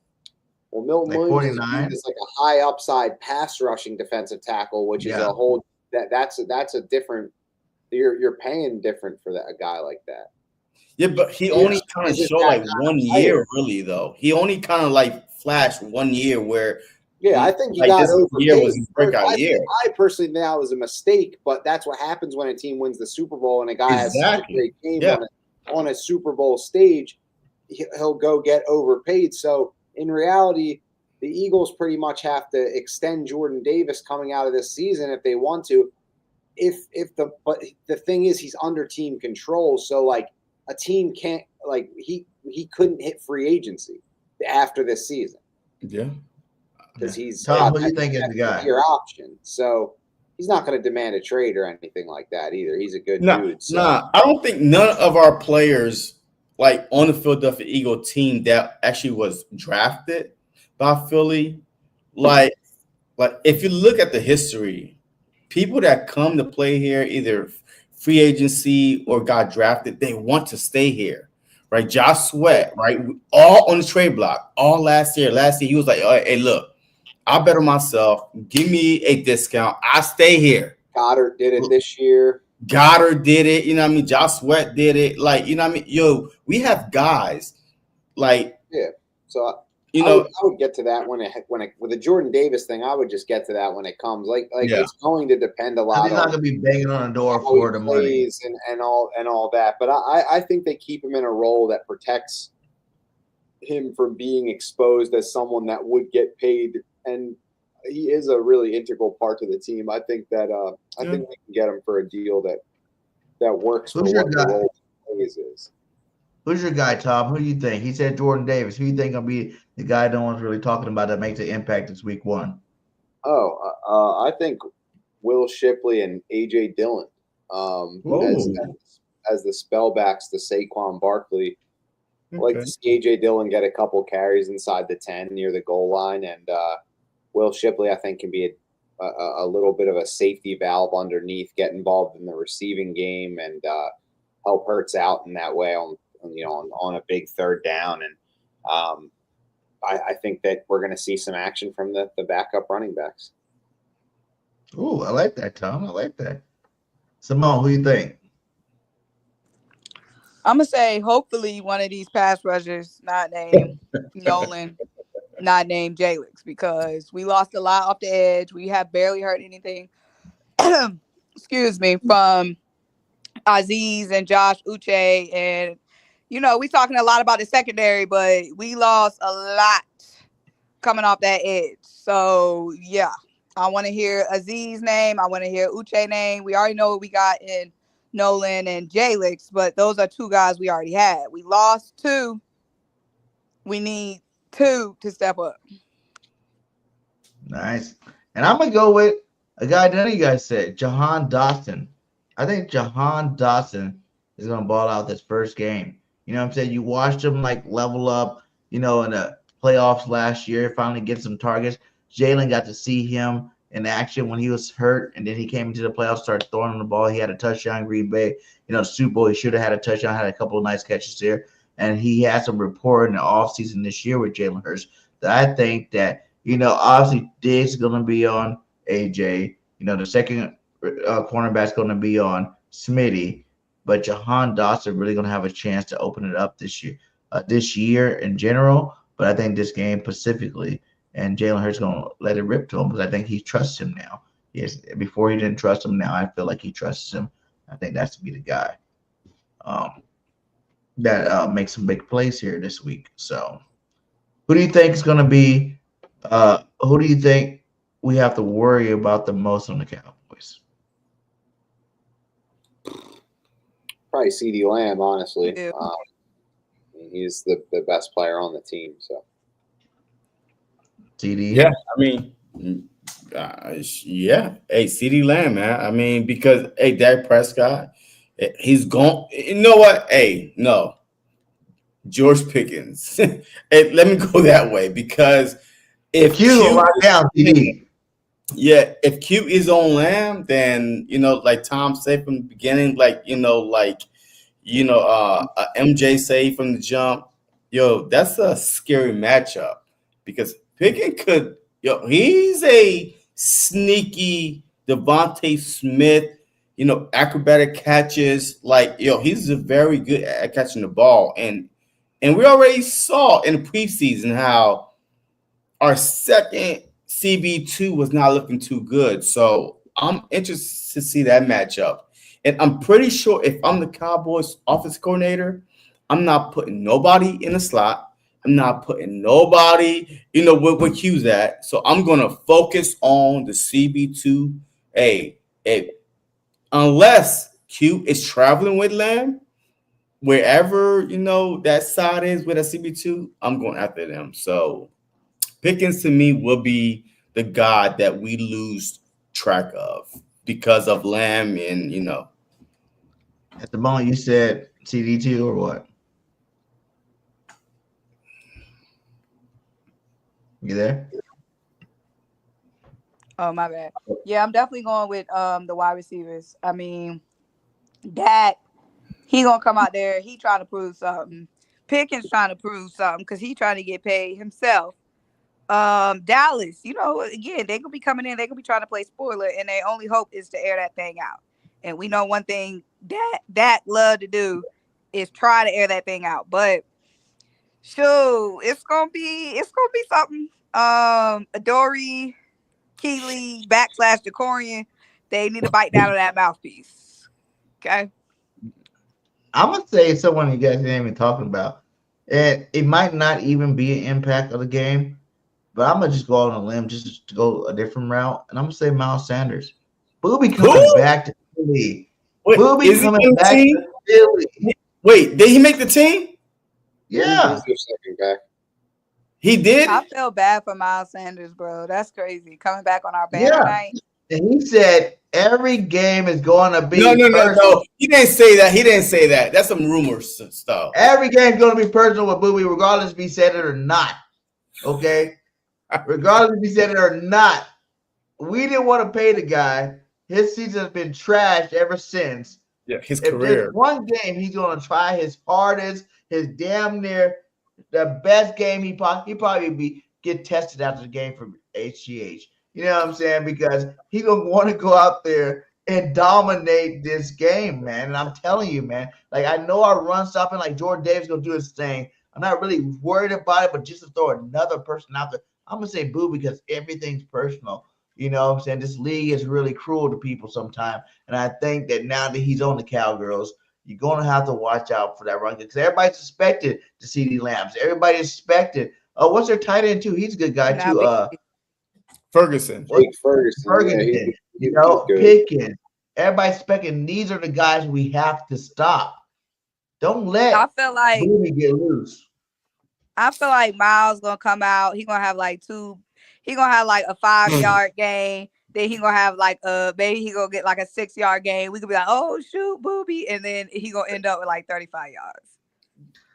Well, Milton Williams is like a high upside pass rushing defensive tackle, which is a whole that's a different. You're paying different for a guy like that. Yeah, but he only kind of showed like 1 year, really, though. He only kind of like flashed 1 year where. Yeah, I think he got overpaid. Year was his breakout year. I personally think that was a mistake, but that's what happens when a team wins the Super Bowl and a guy has such a great game on a Super Bowl stage. He'll go get overpaid. So in reality, the Eagles pretty much have to extend Jordan Davis coming out of this season if they want to. But the thing is, he's under team control, so like. A team can't he couldn't hit free agency after this season. Yeah, because he's Tom, what do you think is the guy? Your option, so he's not going to demand a trade or anything like that either. He's a good dude. So. Nah, I don't think none of our players like on the Philadelphia Eagle team that actually was drafted by Philly. Like if you look at the history, people that come to play here, either free agency or got drafted, they want to stay here, right? Josh Sweat, right? All on the trade block, all last year. Last year, he was like, "Oh, hey, look, I'll bet on myself. Give me a discount. I stay here." Goddard did it this year. Goddard did it. You know what I mean? Josh Sweat did it. Like, you know what I mean? Yo, we have guys like, yeah. So you know, I would get to that when it with the Jordan Davis thing. I would just get to that when it comes. Like Yeah. it's going to depend a lot. He's not on gonna be banging on the door how for he the money. plays and all that. But I think they keep him in a role that protects him from being exposed as someone that would get paid, and he is a really integral part to the team. I think that I think we can get him for a deal that works for Who's your what the guy? role is. Who's your guy, Tom? Who do you think? He said Jordan Davis. Who do you think gonna be the guy no one's really talking about that makes an impact this week one? I think Will Shipley and AJ Dillon as the spellbacks to Saquon Barkley. I'd like to see AJ Dillon get a couple carries inside the 10 near the goal line, and Will Shipley, I think, can be a little bit of a safety valve underneath, get involved in the receiving game, and help Hurts out in that way on a big third down. And I think that we're going to see some action from the backup running backs. Oh, I like that, Tom. I like that. Simone, who do you think? I'm going to say hopefully one of these pass rushers, not named Nolan, not named Jalix, because we lost a lot off the edge. We have barely heard anything, excuse me, from Aziz and Josh Uche. And, we talking a lot about the secondary, but we lost a lot coming off that edge. So, yeah, I want to hear Aziz's name. I want to hear Uche name. We already know what we got in Nolan and Jalix, but those are two guys we already had. We lost two. We need two to step up. Nice. And I'm going to go with a guy none of you guys said, Jahan Dotson. I think Jahan Dotson is going to ball out this first game. You know what I'm saying? You watched him level up, in the playoffs last year, finally get some targets. Jalen got to see him in action when he was hurt, and then he came into the playoffs, started throwing him the ball. He had a touchdown, Green Bay. The Super Bowl, he should have had a touchdown, had a couple of nice catches there. And he had some rapport in the offseason this year with Jalen Hurts. That I think that, obviously Diggs is going to be on AJ. The second cornerback's going to be on Smitty. But Jahan Dotson really going to have a chance to open it up this year in general. But I think this game specifically, and Jalen Hurts going to let it rip to him because I think he trusts him now. Yes, before he didn't trust him. Now I feel like he trusts him. I think that's to be the guy that makes some big plays here this week. So, who do you think is going to be? Who do you think we have to worry about the most on the Cowboys? Probably CeeDee Lamb, honestly. Yeah. He's the best player on the team. So, CD? Yeah, I mean, yeah. Hey, CeeDee Lamb, man. I mean, because Dak Prescott, he's gone. You know what? Hey, no. George Pickens. Hey, let me go that way because if Q right down, CD. Yeah, if Q is on Lamb, then like Tom said from the beginning, MJ say from the jump, that's a scary matchup because Pickens could, he's a sneaky Devontae Smith, acrobatic catches. He's very good at catching the ball, and we already saw in the preseason how our second CB2 was not looking too good. So I'm interested to see that matchup. And I'm pretty sure if I'm the Cowboys offense coordinator, I'm not putting nobody in the slot. I'm not putting nobody, where Q's at. So I'm going to focus on the CB2. Unless Q is traveling with Lamb, wherever, that side is with a CB2, I'm going after them. So Pickens to me will be the guy that we lose track of because of Lamb and, At the moment, you said CD2 or what? You there? Oh, my bad. Yeah, I'm definitely going with the wide receivers. I mean, Dak, he gonna come out there. He trying to prove something. Pickens trying to prove something because he trying to get paid himself. Dallas, again, they gonna be coming in. They gonna be trying to play spoiler, and their only hope is to air that thing out. And we know one thing that love to do is try to air that thing out. But shoot, it's gonna be something. Adoree, Keely, / Decorian, they need to bite down on that mouthpiece. Okay. I'm gonna say someone you guys didn't even talking about, and it might not even be an impact of the game, but I'm gonna just go out on a limb just to go a different route, and I'm gonna say Miles Sanders. Booby coming back to Philly. Wait, Booby is he coming in the back team? to Philly. Wait, did he make the team? Yeah, He's their second guy. He did? I feel bad for Miles Sanders, bro. That's crazy. Coming back on our banner yeah. night. And he said every game is going to be No. personal. He didn't say that. That's some rumors and stuff. Every game is going to be personal with Booby, regardless if he said it or not. Okay, regardless if he said it or not. We didn't want to pay the guy. His season has been trashed ever since. Yeah, his If career. there's one game he's going to try his hardest, his damn near the best game he probably get tested after the game from HGH. You know what I'm saying? Because he's going to want to go out there and dominate this game, man. And I'm telling you, man, like I know our run stopping, like Jordan Davis going to do his thing. I'm not really worried about it, but just to throw another person out there, I'm going to say boo because everything's personal. You know what I'm saying? This league is really cruel to people sometimes. And I think that now that he's on the Cowgirls, you're going to have to watch out for that run because everybody's expected to see CeeDee Lambs. Everybody expected. Oh, what's their tight end, too? He's a good guy, too. Ferguson. Ferguson. Yeah, Pickens. Everybody's expecting these are the guys we have to stop. Don't let I feel like Booby get loose. I feel like Miles gonna come out. He gonna have like He gonna have like a 5-yard game. Then he gonna have like maybe he gonna get like a 6-yard game. We could be like, oh shoot, Booby, and then he gonna end up with like 35 yards.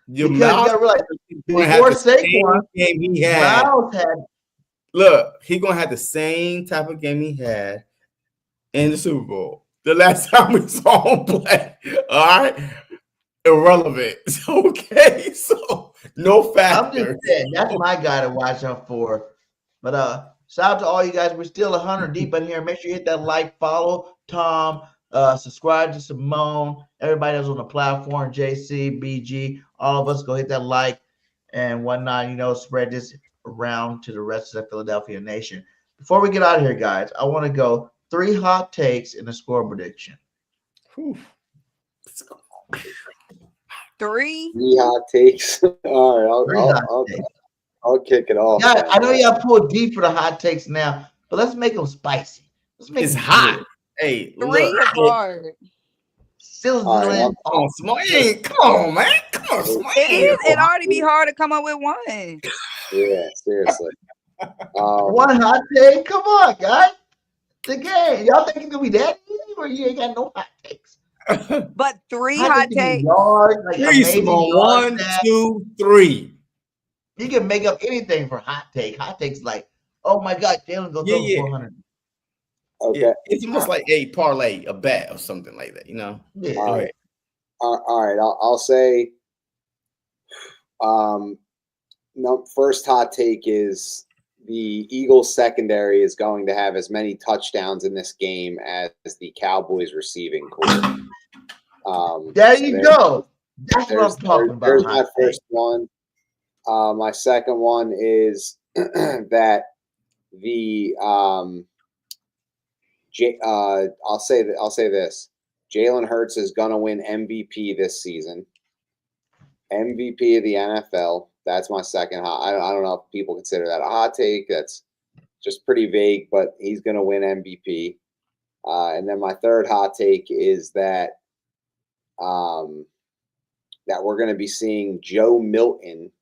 Your Because you gotta realize before Saquon, game he had. Miles had. Look, he gonna have the same type of game he had in the Super Bowl. The last time we saw him play. All right. Irrelevant. Okay. So no factor. I'm just saying that's my guy to watch out for. But shout out to all you guys. We're still 100 deep in here. Make sure you hit that like, follow Tom, subscribe to Simone, everybody that's on the platform, JC, BG, all of us go hit that like and whatnot. Spread this around to the rest of the Philadelphia nation. Before we get out of here, guys, I want to go 3 hot takes and a score prediction. Three hot takes. All right, I'll kick it off. Yeah, I know y'all pulled deep for the hot takes now, but let's make them spicy. Let's make it's them hot. good. Hey, Three is hard. Sizzling. Come on, Smart. Come on, man. Come on, Smart. It already be hard to come up with one. Yeah, seriously. One hot take. Come on, guys. The game. Y'all think it's gonna be that easy, or you ain't got no hot takes? But 3 hot takes. Three, Simone. 1, 2, 3. You can make up anything for hot take. Hot takes like, oh my God, Jalen goes over 400. Okay. Yeah, it's almost like a parlay, a bet, or something like that. Yeah. All right. I'll say. First hot take is the Eagles secondary is going to have as many touchdowns in this game as the Cowboys receiving core. There you go. That's what I'm talking about. There's my first one. My second one is that the I'll say this. Jalen Hurts is gonna win MVP this season. MVP of the NFL. That's my second hot. I don't know if people consider that a hot take. That's just pretty vague, but he's gonna win MVP. And then my third hot take is that that we're gonna be seeing Joe Milton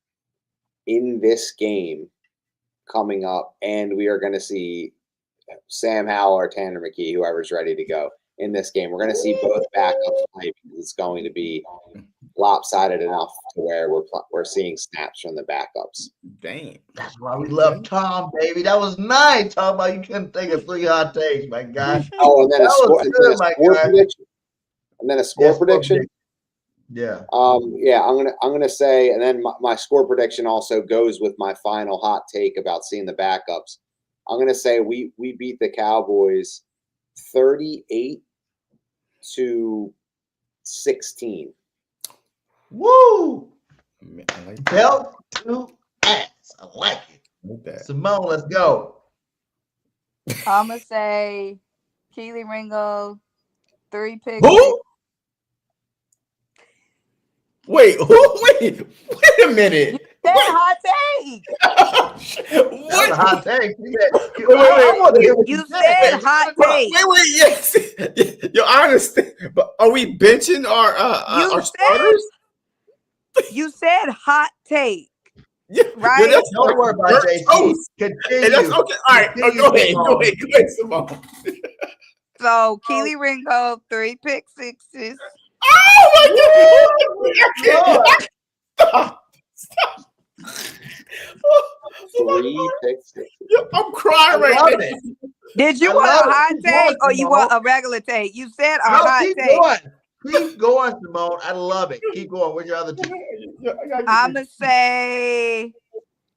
in this game coming up, and we are going to see Sam Howell or Tanner McKee, whoever's ready to go in this game. We're going to see both backups play because it's going to be lopsided enough to where we're seeing snaps from the backups. Damn. That's why we love Tom, baby. That was nice. Talking about you couldn't think of 3 hot takes, my guy. Oh, and then That was good, my guy. prediction. And then a score prediction. Yeah. Yeah, I'm gonna say, and then my score prediction also goes with my final hot take about seeing the backups. I'm gonna say we beat the Cowboys 38-16. Woo! Man, I like that. Belt to ass. I like it. I like that. Simone, let's go. I'm gonna say Keely Ringo, 3 picks. Who? Wait, who? Wait a minute. That hot take. That's a What? hot take. Wait. You said hot take. Wait, yes. Yo, I understand. But are we benching our starters? You said hot take. Yeah, Right? yeah, that's Don't worry about They're JC. toast. Continue. And that's okay. All right, Continue, go ahead, Simone. Simone. So Keely Ringo, 3 pick sixes. Oh my God! Stop. 3 picks. Yo, I'm crying right love now. it. Did you I want love a it. hot Keep take going, or you Simone. want a regular take? You said a No, hot keep take. going. Keep going, Simone. I love it. Keep going. Where's your other two? Yo, I gotta I'm going to say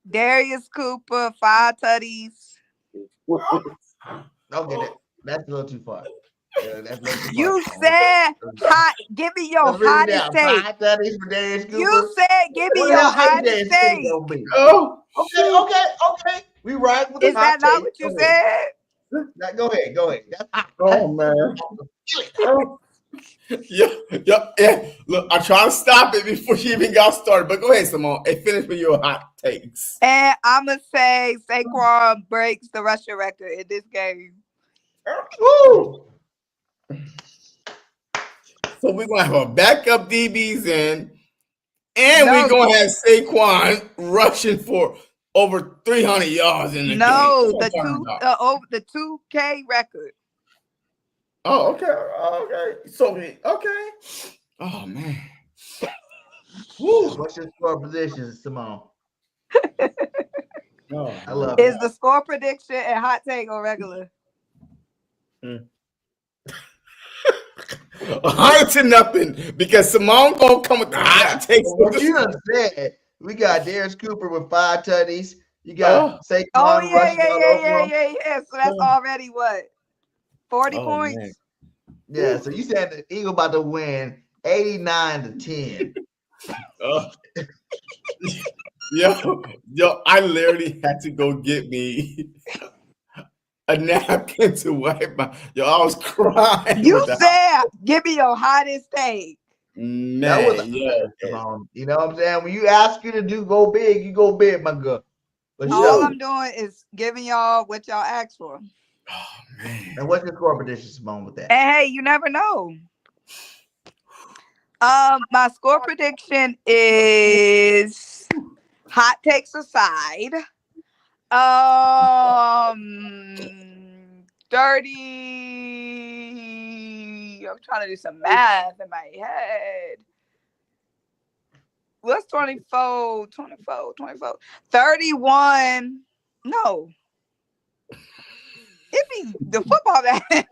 Darius Cooper, 5 tutties. Okay, that's a little too far. Yeah, that's a little too You far. said hot. Give me your Let's read it hottest down. take. 5 tutties for Darius Cooper. You said give me What your the hell ain't hottest Darius Cooper take. gonna be? Oh, Okay. We ride with the Is that not what you said? Now, go ahead. That's hot. Oh man. Yeah. Look, I try to stop it before she even got started. But go ahead, Simone. Hey, finish with your hot takes. And I'm going to say Saquon breaks the rushing record in this game. Woo! So we're gonna have a backup DBs in, and No. we're gonna have Saquon rushing for over 300 yards in the No, game. the 2K record. Oh, okay. So okay. Oh man. Woo. What's your score position, Simone? Oh, I love Is it. the score prediction and hot take or regular? 100-0 because Simone gonna come with the hot takes. What you done said, we got Darius Cooper with 5 tutties. You got Saquon Oh, rushing all over him. yeah. So that's already what? 40 Oh, points? man. Yeah, so you said the Eagle about to win 89-10. Yo, I literally had to go get me a napkin to wipe my. Yo, I was crying. You said, give me your hottest take. Man, That was yeah. You know what I'm saying? When you ask you to go big, you go big, my girl. For All sure. I'm doing is giving y'all what y'all asked for. Oh man. And what's your score prediction, Simone, with that? And hey, you never know. My score prediction is hot takes aside. 30. I'm trying to do some math in my head. What's 24? 31. No. It be the football that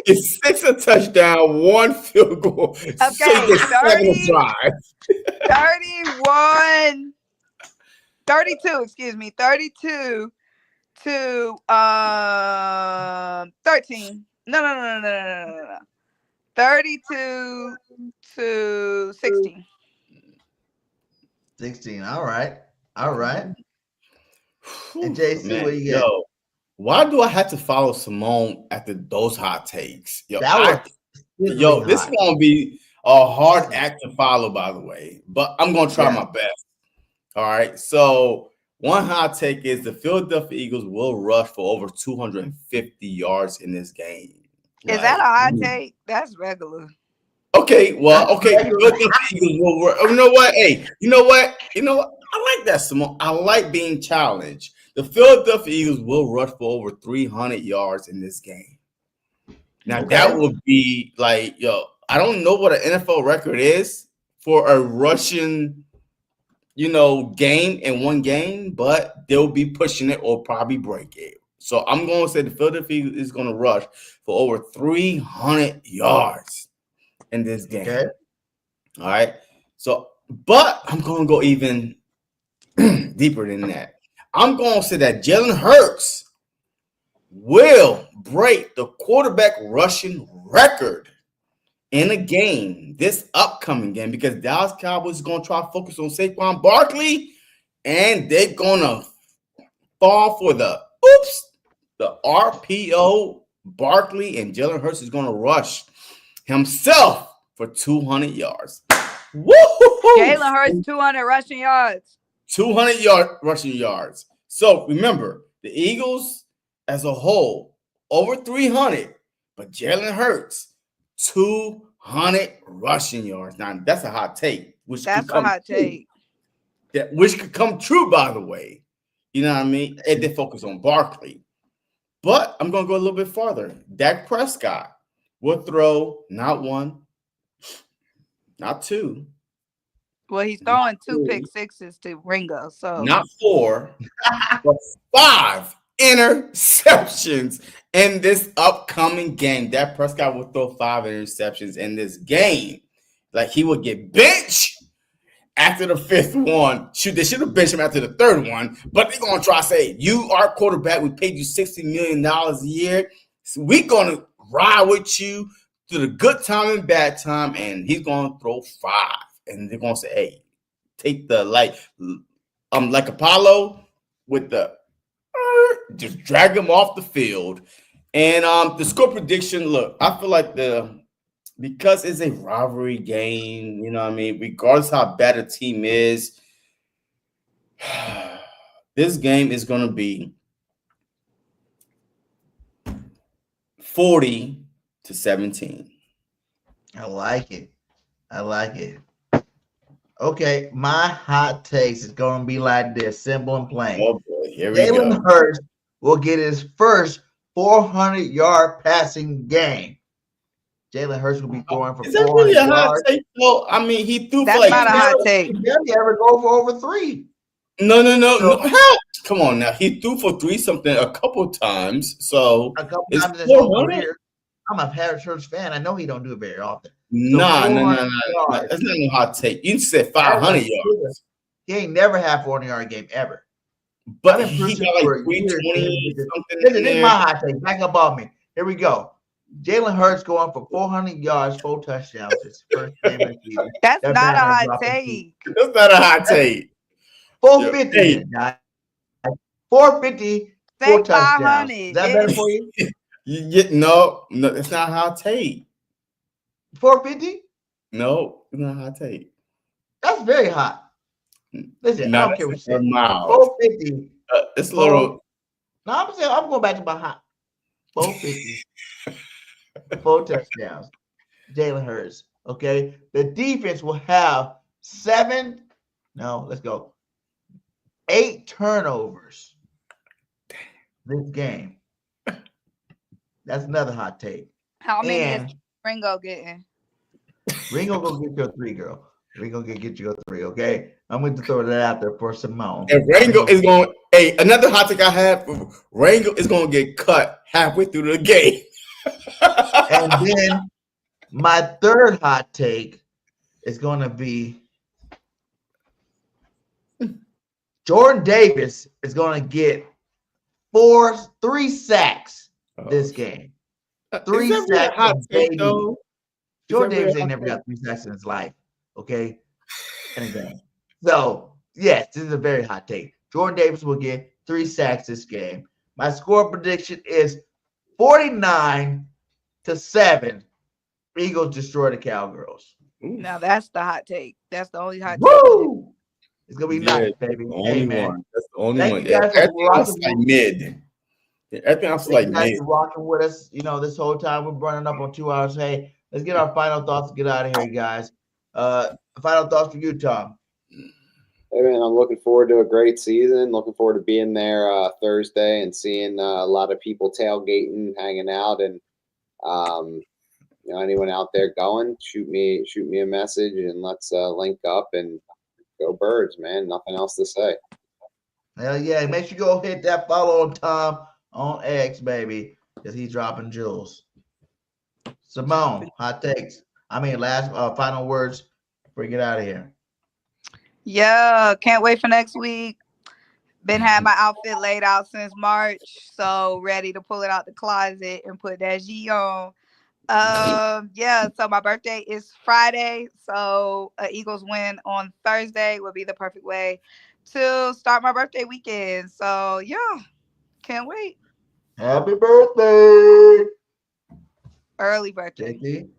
It's 6 a touchdown, 1 field goal. Okay, So you get 7 a drive. 31. 32, excuse me. 32 to 13. No. 32 to 16. 16. All right. And JC, what you got? Yo, why do I have to follow Simone after those hot takes? Yo, this is gonna be a hard act to follow, by the way, but I'm gonna try my best. All right. So one hot take is the Philadelphia Eagles will rush for over 250 yards in this game. Is that a hot take? That's regular. Okay, Philadelphia Eagles will work. You know what? Hey, you know what? I like that, Simone. I like being challenged. The Philadelphia Eagles will rush for over 300 yards in this game. Now that would be like, I don't know what an NFL record is for a rushing, game in one game, but they'll be pushing it or probably break it. So I'm going to say the Philadelphia is going to rush for over 300 yards in this game. Okay. All right. So, but I'm going to go even deeper than that. I'm going to say that Jalen Hurts will break the quarterback rushing record in a game, this upcoming game, because Dallas Cowboys is going to try to focus on Saquon Barkley, and they're going to fall for the RPO. Barkley, and Jalen Hurts is going to rush himself for 200 yards. Woo-hoo-hoo! Jalen Hurts 200 rushing yards. 200 rushing yards. So remember, the Eagles as a whole over 300, but Jalen Hurts 200 rushing yards. Now that's a hot take. That's a hot take. Which could come true, by the way. You know what I mean? And they focus on Barkley. But I'm going to go a little bit farther. Dak Prescott will throw not one, not two. Well, he's throwing 2 pick sixes to Ringo. So not 4, but 5 interceptions in this upcoming game. Dak Prescott will throw 5 interceptions in this game. Like he will get benched after the 5th one. They should have benched him after the 3rd one, but they're going to try to say, you are quarterback. We paid you $60 million a year. So we're going to ride with you through the good time and bad time, and he's going to throw 5. And they're going to say, hey, take the, like Apollo with the, just drag him off the field. And the score prediction, look, I feel like because it's a rivalry game, you know what I mean? Regardless how bad a team is, this game is going to be 40-17. I like it. Okay, my hot takes is going to be like this, simple and plain. Oh boy, here we Jalen go. Hurts will get his first 400-yard passing game. Jalen Hurts will be throwing for 400 really a hot yards. take? No, I mean, he threw That's for like not a hot take. He barely ever go for over 3. No. How? Come on now. He threw for 3 something a couple times. So A couple it's times in his whole 400? career. I'm a Paris Hurts fan. I know he don't do it very often. Nah. 400 yards. That's not no hot take. You said 500 yards. He ain't never had 400-yard game ever. But I've been he preaching got like for 320 years. something. Listen, this is my hot take. Back up on me. Here we go. Jalen Hurts going for 400 yards, 4 touchdowns. His first game of the season. That's That not a man hot dropping take. That's not a hot take. 450. Hey. 450, 4 Say touchdowns. 500. Is that better for you? No, it's not a hot take. 450? No, it's not a hot take. That's very hot. Listen, I don't care what you say. 450. It's a little. No, I'm going back to my hot. 450. 4 touchdowns. Jalen Hurts. Okay. The defense will have 8 turnovers this game. That's another hot take. How many is Ringo getting? Ringo gonna get you a 3, girl. Ringo gonna get you a 3, okay? I'm going to throw that out there for Simone. And Ringo is going. Hey, another hot take I have. Ringo is going to get cut halfway through the game. And then my 3rd hot take is going to be Jordan Davis is going to get 3 sacks this game. 3 sacks. Hot take, though? Jordan Davis ain't never got 3 sacks in his life. Okay. In a game. So, yes, this is a very hot take. Jordan Davis will get 3 sacks this game. My score prediction is 49-7. Eagles destroy the Cowgirls. Now that's the hot take. That's the only hot take. Woo! It's gonna be nice, baby. The only man. one. That's the only Thank one. you guys for Everything else is rocking like mid. Everything else is like Thank you guys mid. for rocking with us. This whole time we're running up on 2 hours. Hey, let's get our final thoughts and get out of here, guys. Final thoughts for you, Tom. Hey man, I'm looking forward to a great season. Looking forward to being there Thursday and seeing a lot of people tailgating, hanging out, and anyone out there going, shoot me a message and let's link up and go Birds, man. Nothing else to say. Hell yeah. Make sure you go hit that follow on Tom on X, baby, because he's dropping jewels. Simone, hot takes. Last final words before we get out of here. Yeah, can't wait for next week. Been had my outfit laid out since March, so ready to pull it out the closet and put that G on. Yeah, so my birthday is Friday, so an Eagles win on Thursday would be the perfect way to start my birthday weekend. So yeah, can't wait. Happy birthday. Early birthday. JT?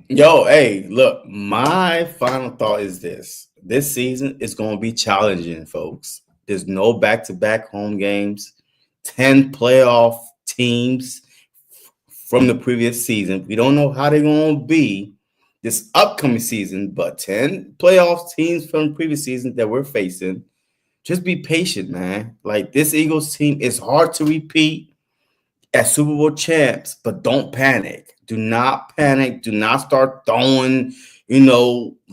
Yo, hey, look, my final thought is this. This season is going to be challenging, folks. There's no back-to-back home games, 10 playoff teams from the previous season. We don't know how they're going to be this upcoming season, but 10 playoff teams from the previous season that we're facing. Just be patient, man. Like, this Eagles team is hard to repeat as Super Bowl champs, but don't panic. Do not panic. Do not start throwing,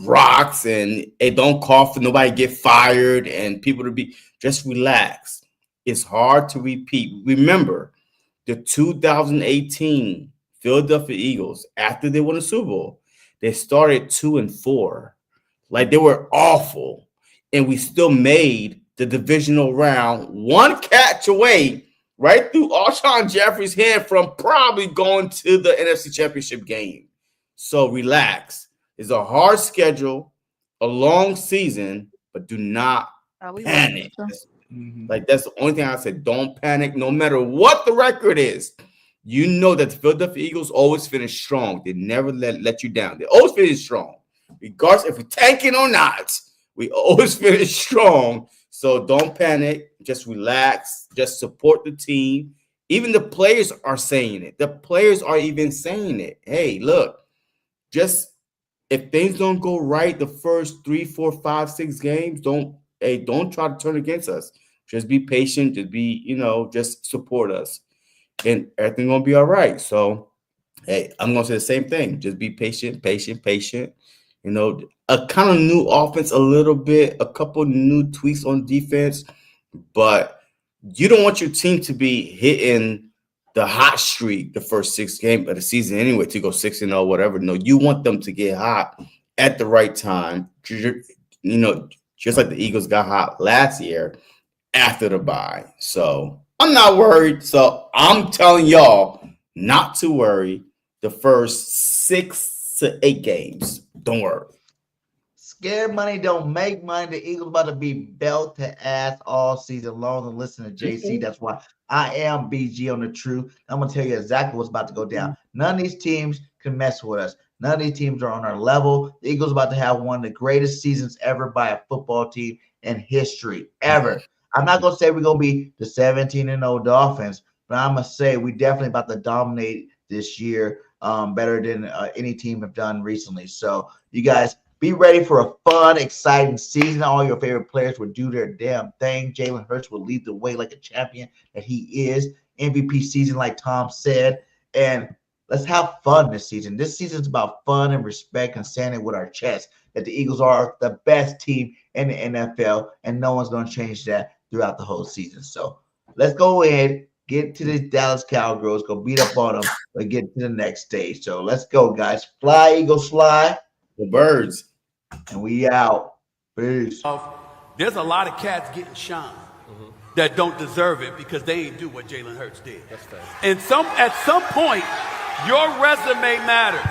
rocks and don't call for nobody to get fired and people to be. Just relax. It's hard to repeat. Remember, the 2018 Philadelphia Eagles, after they won the Super Bowl, they started 2-4. Like, they were awful. And we still made the divisional round, one catch away right through Alshon Jeffrey's hand from probably going to the NFC Championship game. So relax. It's a hard schedule, a long season, but do not panic. That's the only thing I said. Don't panic. No matter what the record is, you know that the Philadelphia Eagles always finish strong. They never let you down. They always finish strong. Regardless if we're tanking or not, we always finish strong. So don't panic. Just relax. Just support the team. Even the players are saying it. The players are even saying it. Hey, look, just if things don't go right the first 3, 4, 5, 6 games, don't try to turn against us. Just be patient. Just be, just support us. And everything gonna be all right. So, hey, I'm gonna say the same thing. Just be patient. A kind of new offense, a little bit, a couple new tweaks on defense, but you don't want your team to be hitting the hot streak the first 6 games of the season anyway to go 6-0, whatever. No, you want them to get hot at the right time. Just like the Eagles got hot last year after the bye. So I'm not worried. So I'm telling y'all not to worry the first 6 to 8 games. Don't worry. Scared money don't make money. The Eagles about to be belt to ass all season long. And listen to JC. That's why I am BG on the truth. I'm going to tell you exactly what's about to go down. None of these teams can mess with us. None of these teams are on our level. The Eagles about to have one of the greatest seasons ever by a football team in history, ever. I'm not going to say we're going to be the 17-0 Dolphins, but I'm going to say we definitely about to dominate this year better than any team have done recently. So you guys be ready for a fun, exciting season. All your favorite players will do their damn thing. Jalen Hurts will lead the way like a champion that he is. MVP season, like Tom said. And let's have fun this season. This season is about fun and respect and saying it with our chest that the Eagles are the best team in the NFL, and no one's going to change that throughout the whole season. So let's go ahead, get to the Dallas Cowboys, go beat up on them, and get to the next stage. So let's go, guys. Fly, Eagles, fly. The Birds. And we out. Peace. There's a lot of cats getting shine that don't deserve it because they ain't do what Jalen Hurts did. That's fair. And at some point, your resume matters.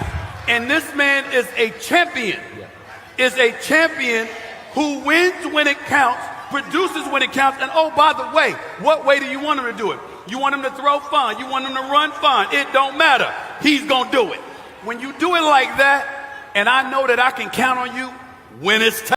And this man is a champion. Yeah. Is a champion who wins when it counts, produces when it counts. And oh, by the way, what way do you want him to do it? You want him to throw fun. You want him to run fun. It don't matter. He's going to do it. When you do it like that, and I know that I can count on you when it's time.